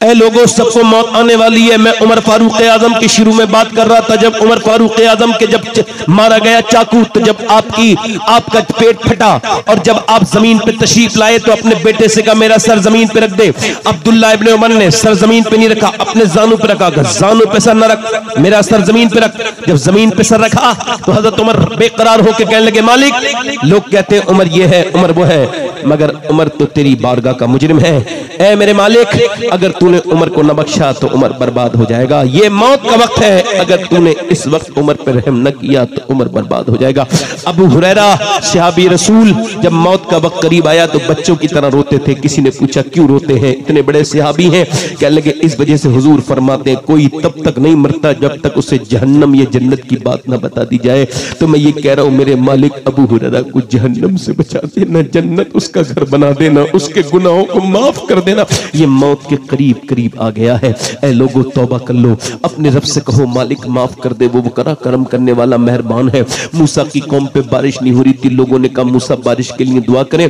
ऐ लोगों, सबको मौत आने वाली है। मैं उमर फारूक आजम की शुरू में बात कर रहा था। जब उमर फारूक आजम के जब मारा गया चाकू, तो जब आपका पेट फटा और जब आप जमीन पे तशरीफ लाए तो अपने बेटे से कहा मेरा सर जमीन पे रख दे। अब्दुल्ला इब्ने उमर ने सर जमीन पे नहीं रखा, अपने जानू पे रखा। जानू पे सर न रख, मेरा सर जमीन पे रख। जब जमीन पे सर रखा तो हजरत उमर बेकरार होकर कहने लगे, मालिक लोग कहते हैं उमर ये है, उमर वो है, मगर उमर तो तेरी बारगाह का मुजरिम है। ऐ मेरे मालिक, अगर तूने उमर को न बख्शा तो उमर बर्बाद हो जाएगा। ये मौत का वक्त है, अगर तूने इस वक्त उमर पर रहम न किया तो उमर बर्बाद हो जाएगा। अबू हुरैरा सहाबी रसूल, जब मौत का वक्त करीब आया तो बच्चों की तरह रोते थे। किसी ने पूछा क्यों रोते हैं, इतने बड़े सहाबी हैं? कहने लगे इस वजह से हुजूर फरमाते हैं कोई तब तक नहीं मरता जब तक उसे जहन्नम या जन्नत की बात न बता दी जाए। तो मैं ये कह रहा हूं मेरे मालिक, अबू हुरैरा को जहन्नम से बचा देना, जन्नत उसका घर बना देना, उसके गुनाहों को माफ कर देना। ये मौत के करीब करीब आ गया है। ऐ लोगों तौबा कर लो, अपने रब से कहो मालिक माफ कर दे, वो करा करम करने वाला मेहरबान है। मूसा की कौम पे बारिश नहीं हो रही थी, लोगों ने कहा मूसा बारिश के लिए दुआ करें।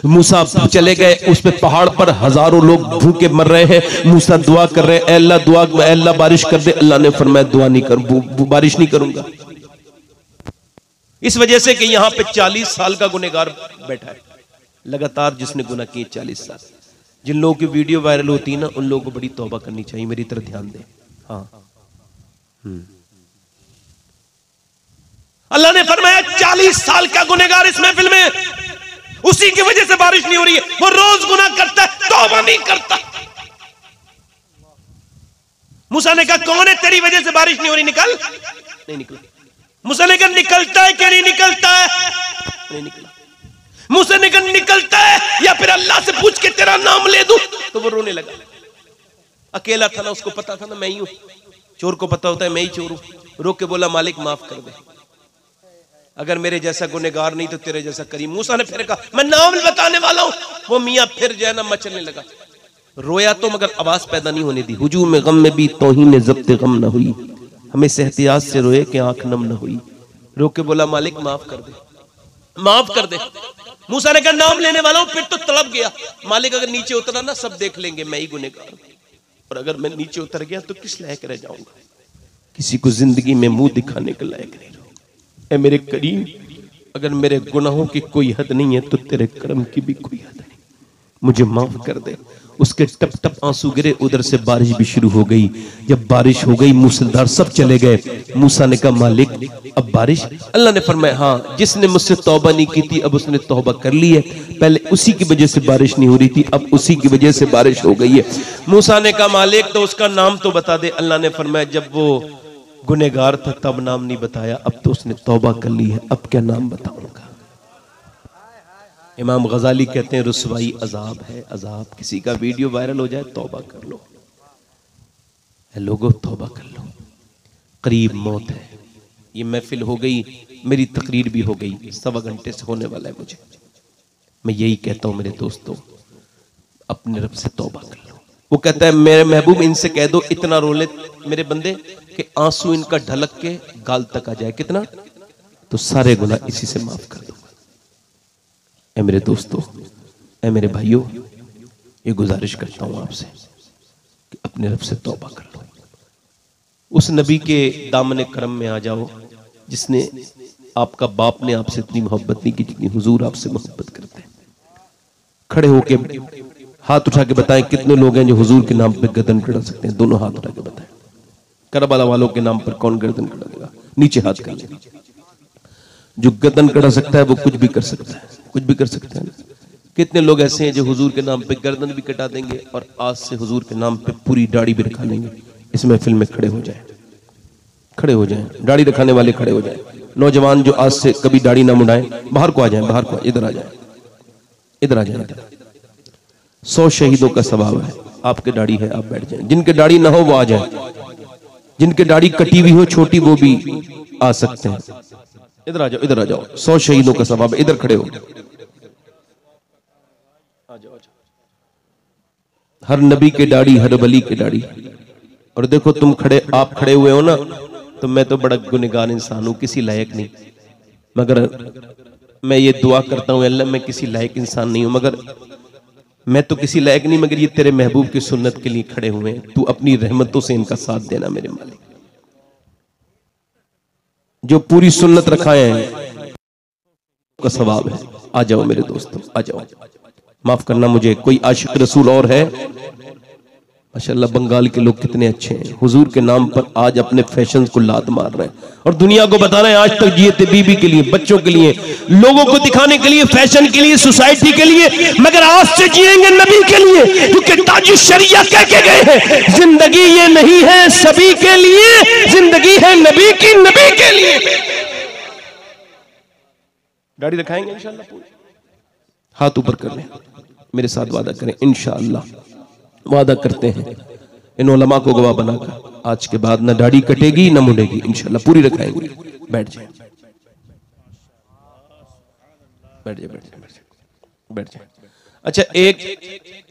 मूसा चले गए, उस पे पहाड़ पर हजारों लोग भूखे मर रहे हैं। मूसा दुआ कर रहे हैं, ऐ अल्लाह दुआ, ऐ अल्लाह बारिश कर दे। अल्लाह ने फरमाया दुआ नहीं कर, बारिश नहीं करूंगा। इस वजह से कि यहां पे 40 साल का गुनहगार बैठा है लगातार, जिसने गुनाह किए 40 साल। जिन लोगों की वीडियो वायरल होती है ना, उन लोगों को बड़ी तौबा करनी चाहिए। मेरी तरफ ध्यान दें। हाँ, अल्लाह ने फरमाया 40 साल का गुनहगार इस महफिल में, उसी की वजह से बारिश नहीं हो रही है। वो रोज गुनाह करता है, तौबा नहीं करता। मूसा ने कहा कौन है तेरी वजह से बारिश नहीं हो रही, निकल। नहीं निकला। मूसा ने कहा निकलता है कि नहीं निकलता है? नहीं निकला। मूसा ने कहा निकलता है या फिर अल्लाह से पूछ के तेरा नाम ले दूं? तो वो रोने लगा। अकेला था ना, उसको पता था ना मैं ही हूं। चोर को पता होता है मैं ही चोर हूं। रो के बोला मालिक माफ कर दे, अगर मेरे जैसा गुनहगार नहीं तो तेरे जैसा करीम। मूसा ने फिर कहा मैं नाम बताने वाला हूं। वो मियां फिर जो है ना मचलने लगा। रोया तो मगर आवाज पैदा नहीं होने दी। हुजूम गम में भी तौहीन ज़ब्त गम न हुई, हमें एहतियात से रोए कि आंख नम न हुई। रो के बोला मालिक माफ कर दे, माफ कर दे। मूसा ने कहा नाम लेने वाला हूं। फिर तो तड़प गया, मालिक अगर नीचे उतरा ना सब देख लेंगे मैं ही गुनहगार हूं, और अगर मैं नीचे उतर गया तो किस लायक रह जाऊंगा? किसी को जिंदगी में मुंह दिखाने के लायक नहीं रहूंगा। ऐ मेरे करीम, अगर मेरे गुनाहों की कोई हद नहीं है तो तेरे करम की भी कोई हद नहीं। मुझे माफ कर दे। उसके टप टप आंसू गिरे, उधर से बारिश भी शुरू हो गई। जब बारिश हो गई मूसलाधार, सब चले गए। मूसा ने कहा मालिक अब बारिश? अल्लाह ने फरमाया हाँ, जिसने मुझसे तौबा नहीं की थी अब उसने तौबा कर ली है। पहले उसी की वजह से बारिश नहीं हो रही थी, अब उसी की वजह से बारिश हो गई है। मूसा ने कहा मालिक तो उसका नाम तो बता दे। अल्लाह ने फरमाया जब वो गुनहगार था तब नाम नहीं बताया, अब तो उसने तौबा कर ली है, अब क्या नाम बताऊंगा। इमाम गजाली कहते हैं रुसवाई अजाब है, अजाब। किसी का वीडियो वायरल हो जाए तौबा कर लो, लोगों तौबा कर लो, करीब मौत है। ये महफिल हो गई, मेरी तकरीर भी हो गई, 1.25 घंटे से होने वाला है मुझे। मैं यही कहता हूं मेरे दोस्तों, अपने रब से तौबा कर लो। वो कहता है मेरे महबूब इनसे कह दो इतना रोले मेरे बंदे कि आंसू इनका ढलक के गाल तक आ जाए। कितना? तो सारे गुनाह इसी से माफ कर दो। ऐ मेरे दोस्तों, ऐ मेरे भाइयों, ये गुजारिश करता हूं आपसे कि अपने रब से तौबा कर लो। उस नबी के दामन करम में आ जाओ जिसने, आपका बाप ने आपसे इतनी मोहब्बत नहीं की जितनी हुजूर आपसे मोहब्बत करते हैं। खड़े होके हाथ उठा के बताएं कितने लोग हैं जो हुजूर के नाम पे गर्दन कड़ा सकते हैं। दोनों हाथ उठा के बताएं। करबला वालों के नाम पर कौन गर्दन कड़ा देगा? नीचे हाथ कर ले। जो गर्दन कड़ा सकता है वो कुछ भी कर सकता है, कुछ भी कर सकता है। कितने लोग ऐसे हैं जो हुजूर के नाम पे गर्दन भी कटा देंगे और आज से हुजूर के नाम पे पूरी दाढ़ी भी रखा लेंगे। इस महफिल में खड़े हो जाए, खड़े हो जाएं। दाढ़ी रखाने वाले खड़े हो जाएं। नौजवान जो आज से कभी दाढ़ी ना मुड़ाएं, बाहर को आ जाएं, बाहर को इधर आ जाएं, इधर आ जाएं। 100 शहीदों का सवाब है। आपके दाढ़ी है आप बैठ जाएं, जिनके दाढ़ी ना हो वो आ जाएं, जिनके दाढ़ी कटी हुई हो छोटी वो भी आ सकते हैं। इधर आ जाओ, इधर आ जाओ। 100 शहीदों का सवाब है। इधर खड़े हो, आ जाओ। हर नबी के दाढ़ी, हर वली के दाढ़ी। और देखो तुम खड़े, आप खड़े हुए हो ना, तो मैं तो बड़ा गुनहगार इंसान हूं, किसी लायक नहीं। मगर मैं ये दुआ करता हूं अल्लाह मैं किसी लायक इंसान नहीं हूं, मगर मैं तो किसी लायक नहीं, मगर ये तेरे महबूब की सुन्नत के लिए खड़े हुए हैं। तू अपनी रहमतों से इनका साथ देना मेरे मालिक। जो पूरी सुन्नत रखाए हैं का सवाब है। आ जाओ मेरे दोस्तों, आ जाओ। माफ करना मुझे, कोई आशिक रसूल और है? माशाअल्लाह बंगाल के लोग कितने अच्छे हैं, हुजूर के नाम पर आज अपने फैशन को लात मार रहे हैं और दुनिया को बता रहे हैं आज तक जिए थे बीबी के लिए, बच्चों के लिए, लोगों को दिखाने के लिए, फैशन के लिए, सोसाइटी के लिए, मगर आज से जिएंगे नबी के लिए, क्योंकि ताजुश शरिया कह के गए हैं जिंदगी ये नहीं है सभी के लिए, जिंदगी है नबी की, नबी के लिए। दाढ़ी रखाएंगे इंशाअल्लाह पूरी। हाथ ऊपर कर लें, मेरे साथ वादा करें इंशाअल्लाह। वादा करते हैं इन उलमा को गवाह बनाकर आज के बाद ना दाढ़ी कटेगी ना मुड़ेगी, इंशाअल्लाह पूरी रखाएंगे। बैठ जाए, बैठ जाए, बैठ जाए, बैठ जाए। अच्छा एक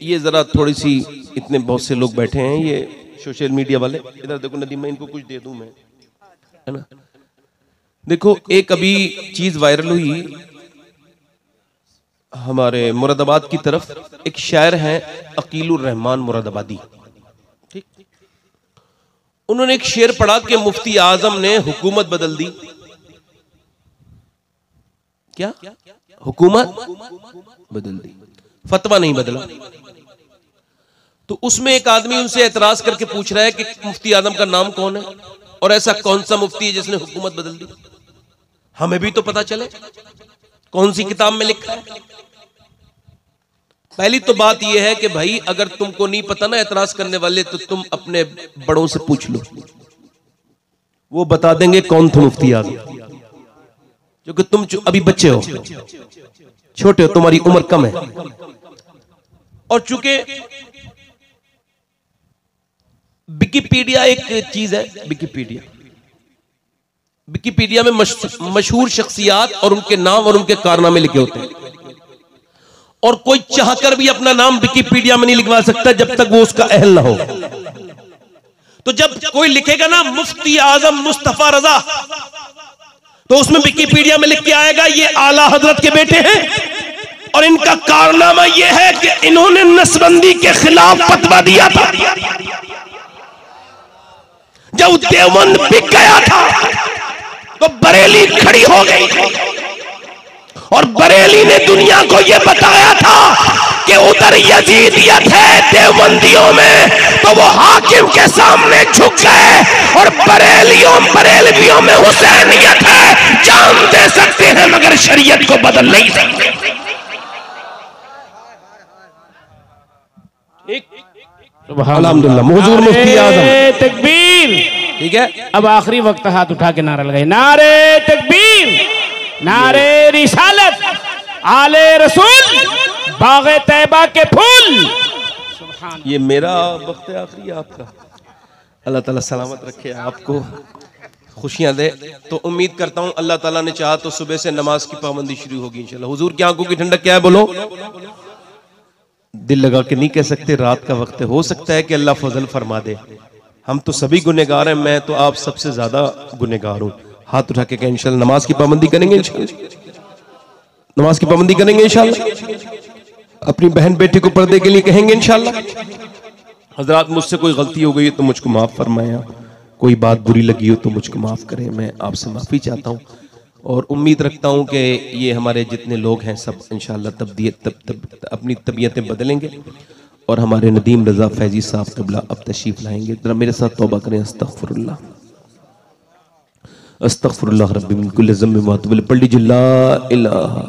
ये जरा थोड़ी सी, इतने बहुत से लोग बैठे हैं ये सोशल मीडिया वाले, इधर देखो नदीमा, इनको कुछ दे दूं मैं, है ना। देखो एक अभी चीज वायरल हुई हमारे मुरादाबाद की तरफ, एक शायर हैं अकीलुर रहमान मुरादाबादी, ठीक। उन्होंने एक शेर पढ़ा कि मुफ्ती आजम ने हुकूमत बदल दी। क्या? हुकूमत बदल दी, फतवा नहीं बदला। तो उसमें एक आदमी उनसे एतराज करके पूछ रहा है कि मुफ्ती आजम का नाम कौन है और ऐसा कौन सा मुफ्ती है जिसने हुकूमत बदल दी, हमें भी तो पता चले कौन सी किताब में लिखा है। पहली तो बात यह है कि भाई अगर तुमको नहीं पता ना एतराज करने वाले, तो तुम अपने बड़ों से पूछ लो, वो बता देंगे कौन थे मुफ्ती आजम। क्योंकि तुम अभी बच्चे हो, छोटे हो, तुम्हारी उम्र कम है। और चूंकि विकिपीडिया एक चीज है, विकिपीडिया में मशहूर शख्सियात और उनके नाम और उनके कारनामे लिखे होते हैं, और कोई चाहकर भी अपना नाम विकिपीडिया में नहीं लिखवा सकता जब तक वो उसका अहल ना हो। तो जब कोई लिखेगा ना मुफ्ती आजम मुस्तफा रजा, तो उसमें विकिपीडिया में लिख के आएगा ये आला हजरत के बेटे हैं और इनका कारनामा ये है कि इन्होंने नसबंदी के खिलाफ फतवा दिया था। जब देवबंद बिक गया था तो बरेली खड़ी हो गई और बरेली ने दुनिया को यह बताया था कि उधर यजीदियत है देवबंदियों में, तो वो हाकिम के सामने झुक गए, और बरेलवियों में हुसैनियत है, जान दे सकते हैं मगर शरीयत को बदल नहीं सकते। अल्हम्दुलिल्लाह हुजूर मुफ्ती आजम तकबीर। ठीक है, अब आखिरी वक्त हाथ उठा के नारा लगाए, नारे तकबीर, नारे रिसालत, आले रसूल, बागे तैबा के फूल। ये मेरा वक्त आखिरी है आपका। अल्लाह ताला सलामत रखे आपको, खुशियां दे। तो उम्मीद करता हूँ अल्लाह ताला ने चाहा तो सुबह से नमाज की पाबंदी शुरू होगी इंशाल्लाह। हुजूर की आंखों की ठंडक क्या है बोलो? दिल लगा के नहीं कह सकते, रात का वक्त है, हो सकता है कि अल्लाह फजल फरमा दे। हम तो सभी गुनहगार हैं, मैं तो आप सबसे ज्यादा गुनहगार हूँ। हाथ उठा के कहें इंशाल्लाह नमाज की पाबंदी करेंगे, इंशाल्लाह नमाज की पाबंदी करेंगे इंशाल्लाह। अपनी बहन बेटी को पर्दे के लिए कहेंगे इंशाल्लाह। हजरात मुझसे कोई गलती हो गई तो मुझको माफ फरमाया, कोई बात बुरी लगी हो तो मुझको माफ करें, मैं आपसे माफी चाहता हूँ। और उम्मीद रखता हूँ कि ये हमारे जितने लोग हैं सब इंशाल्लाह अपनी तबीयतें बदलेंगे और हमारे नदीम रजा फैजी साहब क़िबला अब तशरीफ लाएंगे। जरा मेरे साथ तौबा करें, अस्तगफिरुल्लाह अस्तगफिरुल्लाह रब्बी मिन कुल्लि ज़म्बिन व अतूबु इलैह। पढ़ लीजिए ला इलाहा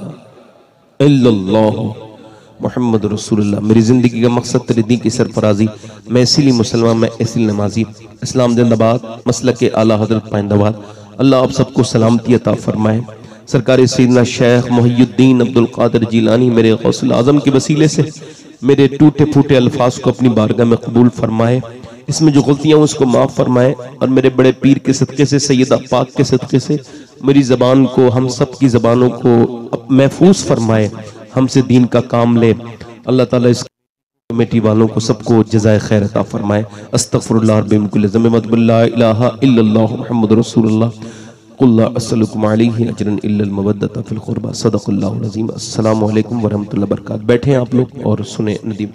इल्लल्लाह मुहम्मद रसूलुल्लाह। मेरी ज़िंदगी का मकसद तेरे दीन की सरफराजी, मैं इसीलिए मुसलमान, मैं इसलिए नमाजी। इस्लाम जिंदाबाद, मसलक के आला हज़रत पाइंदाबाद। अल्लाह आप सबको सलामती अता फरमाए। सरकार सैयदना शेख मुहियुद्दीन अब्दुल कादिर जिलानी मेरे गौसुल आज़म के वसीले से मेरे टूटे फूटे अल्फाज को अपनी बारगाह में कबूल फरमाए, इसमें जो गलतियाँ उसको माफ़ फरमाए, और मेरे बड़े पीर के सदक़े से, सैयदा पाक के सदक़े से मेरी ज़बान को, हम सब की ज़बानों को महफूज फरमाए, हमसे दीन का काम ले। अल्लाह ताला इस कमेटी वालों को सबको जज़ाए खैर अता फरमाए। अस्तगफिरुल्लाह रब्बी मिन कुल्लि ज़म्बिन व अतूबु इलैह। ला इलाहा इल्लल्लाह मुहम्मदुर रसूलुल्लाह। कुल ला अस्सलुकुम अलैहि अजरन इल्लल मवद्दत फिल क़ुरबा। सदक़ल्लाहुल अज़ीम। अस्सलामु अलैकुम व रहमतुल्लाहि व बरकातहू। बैठे आप लोग और सुने नदीम।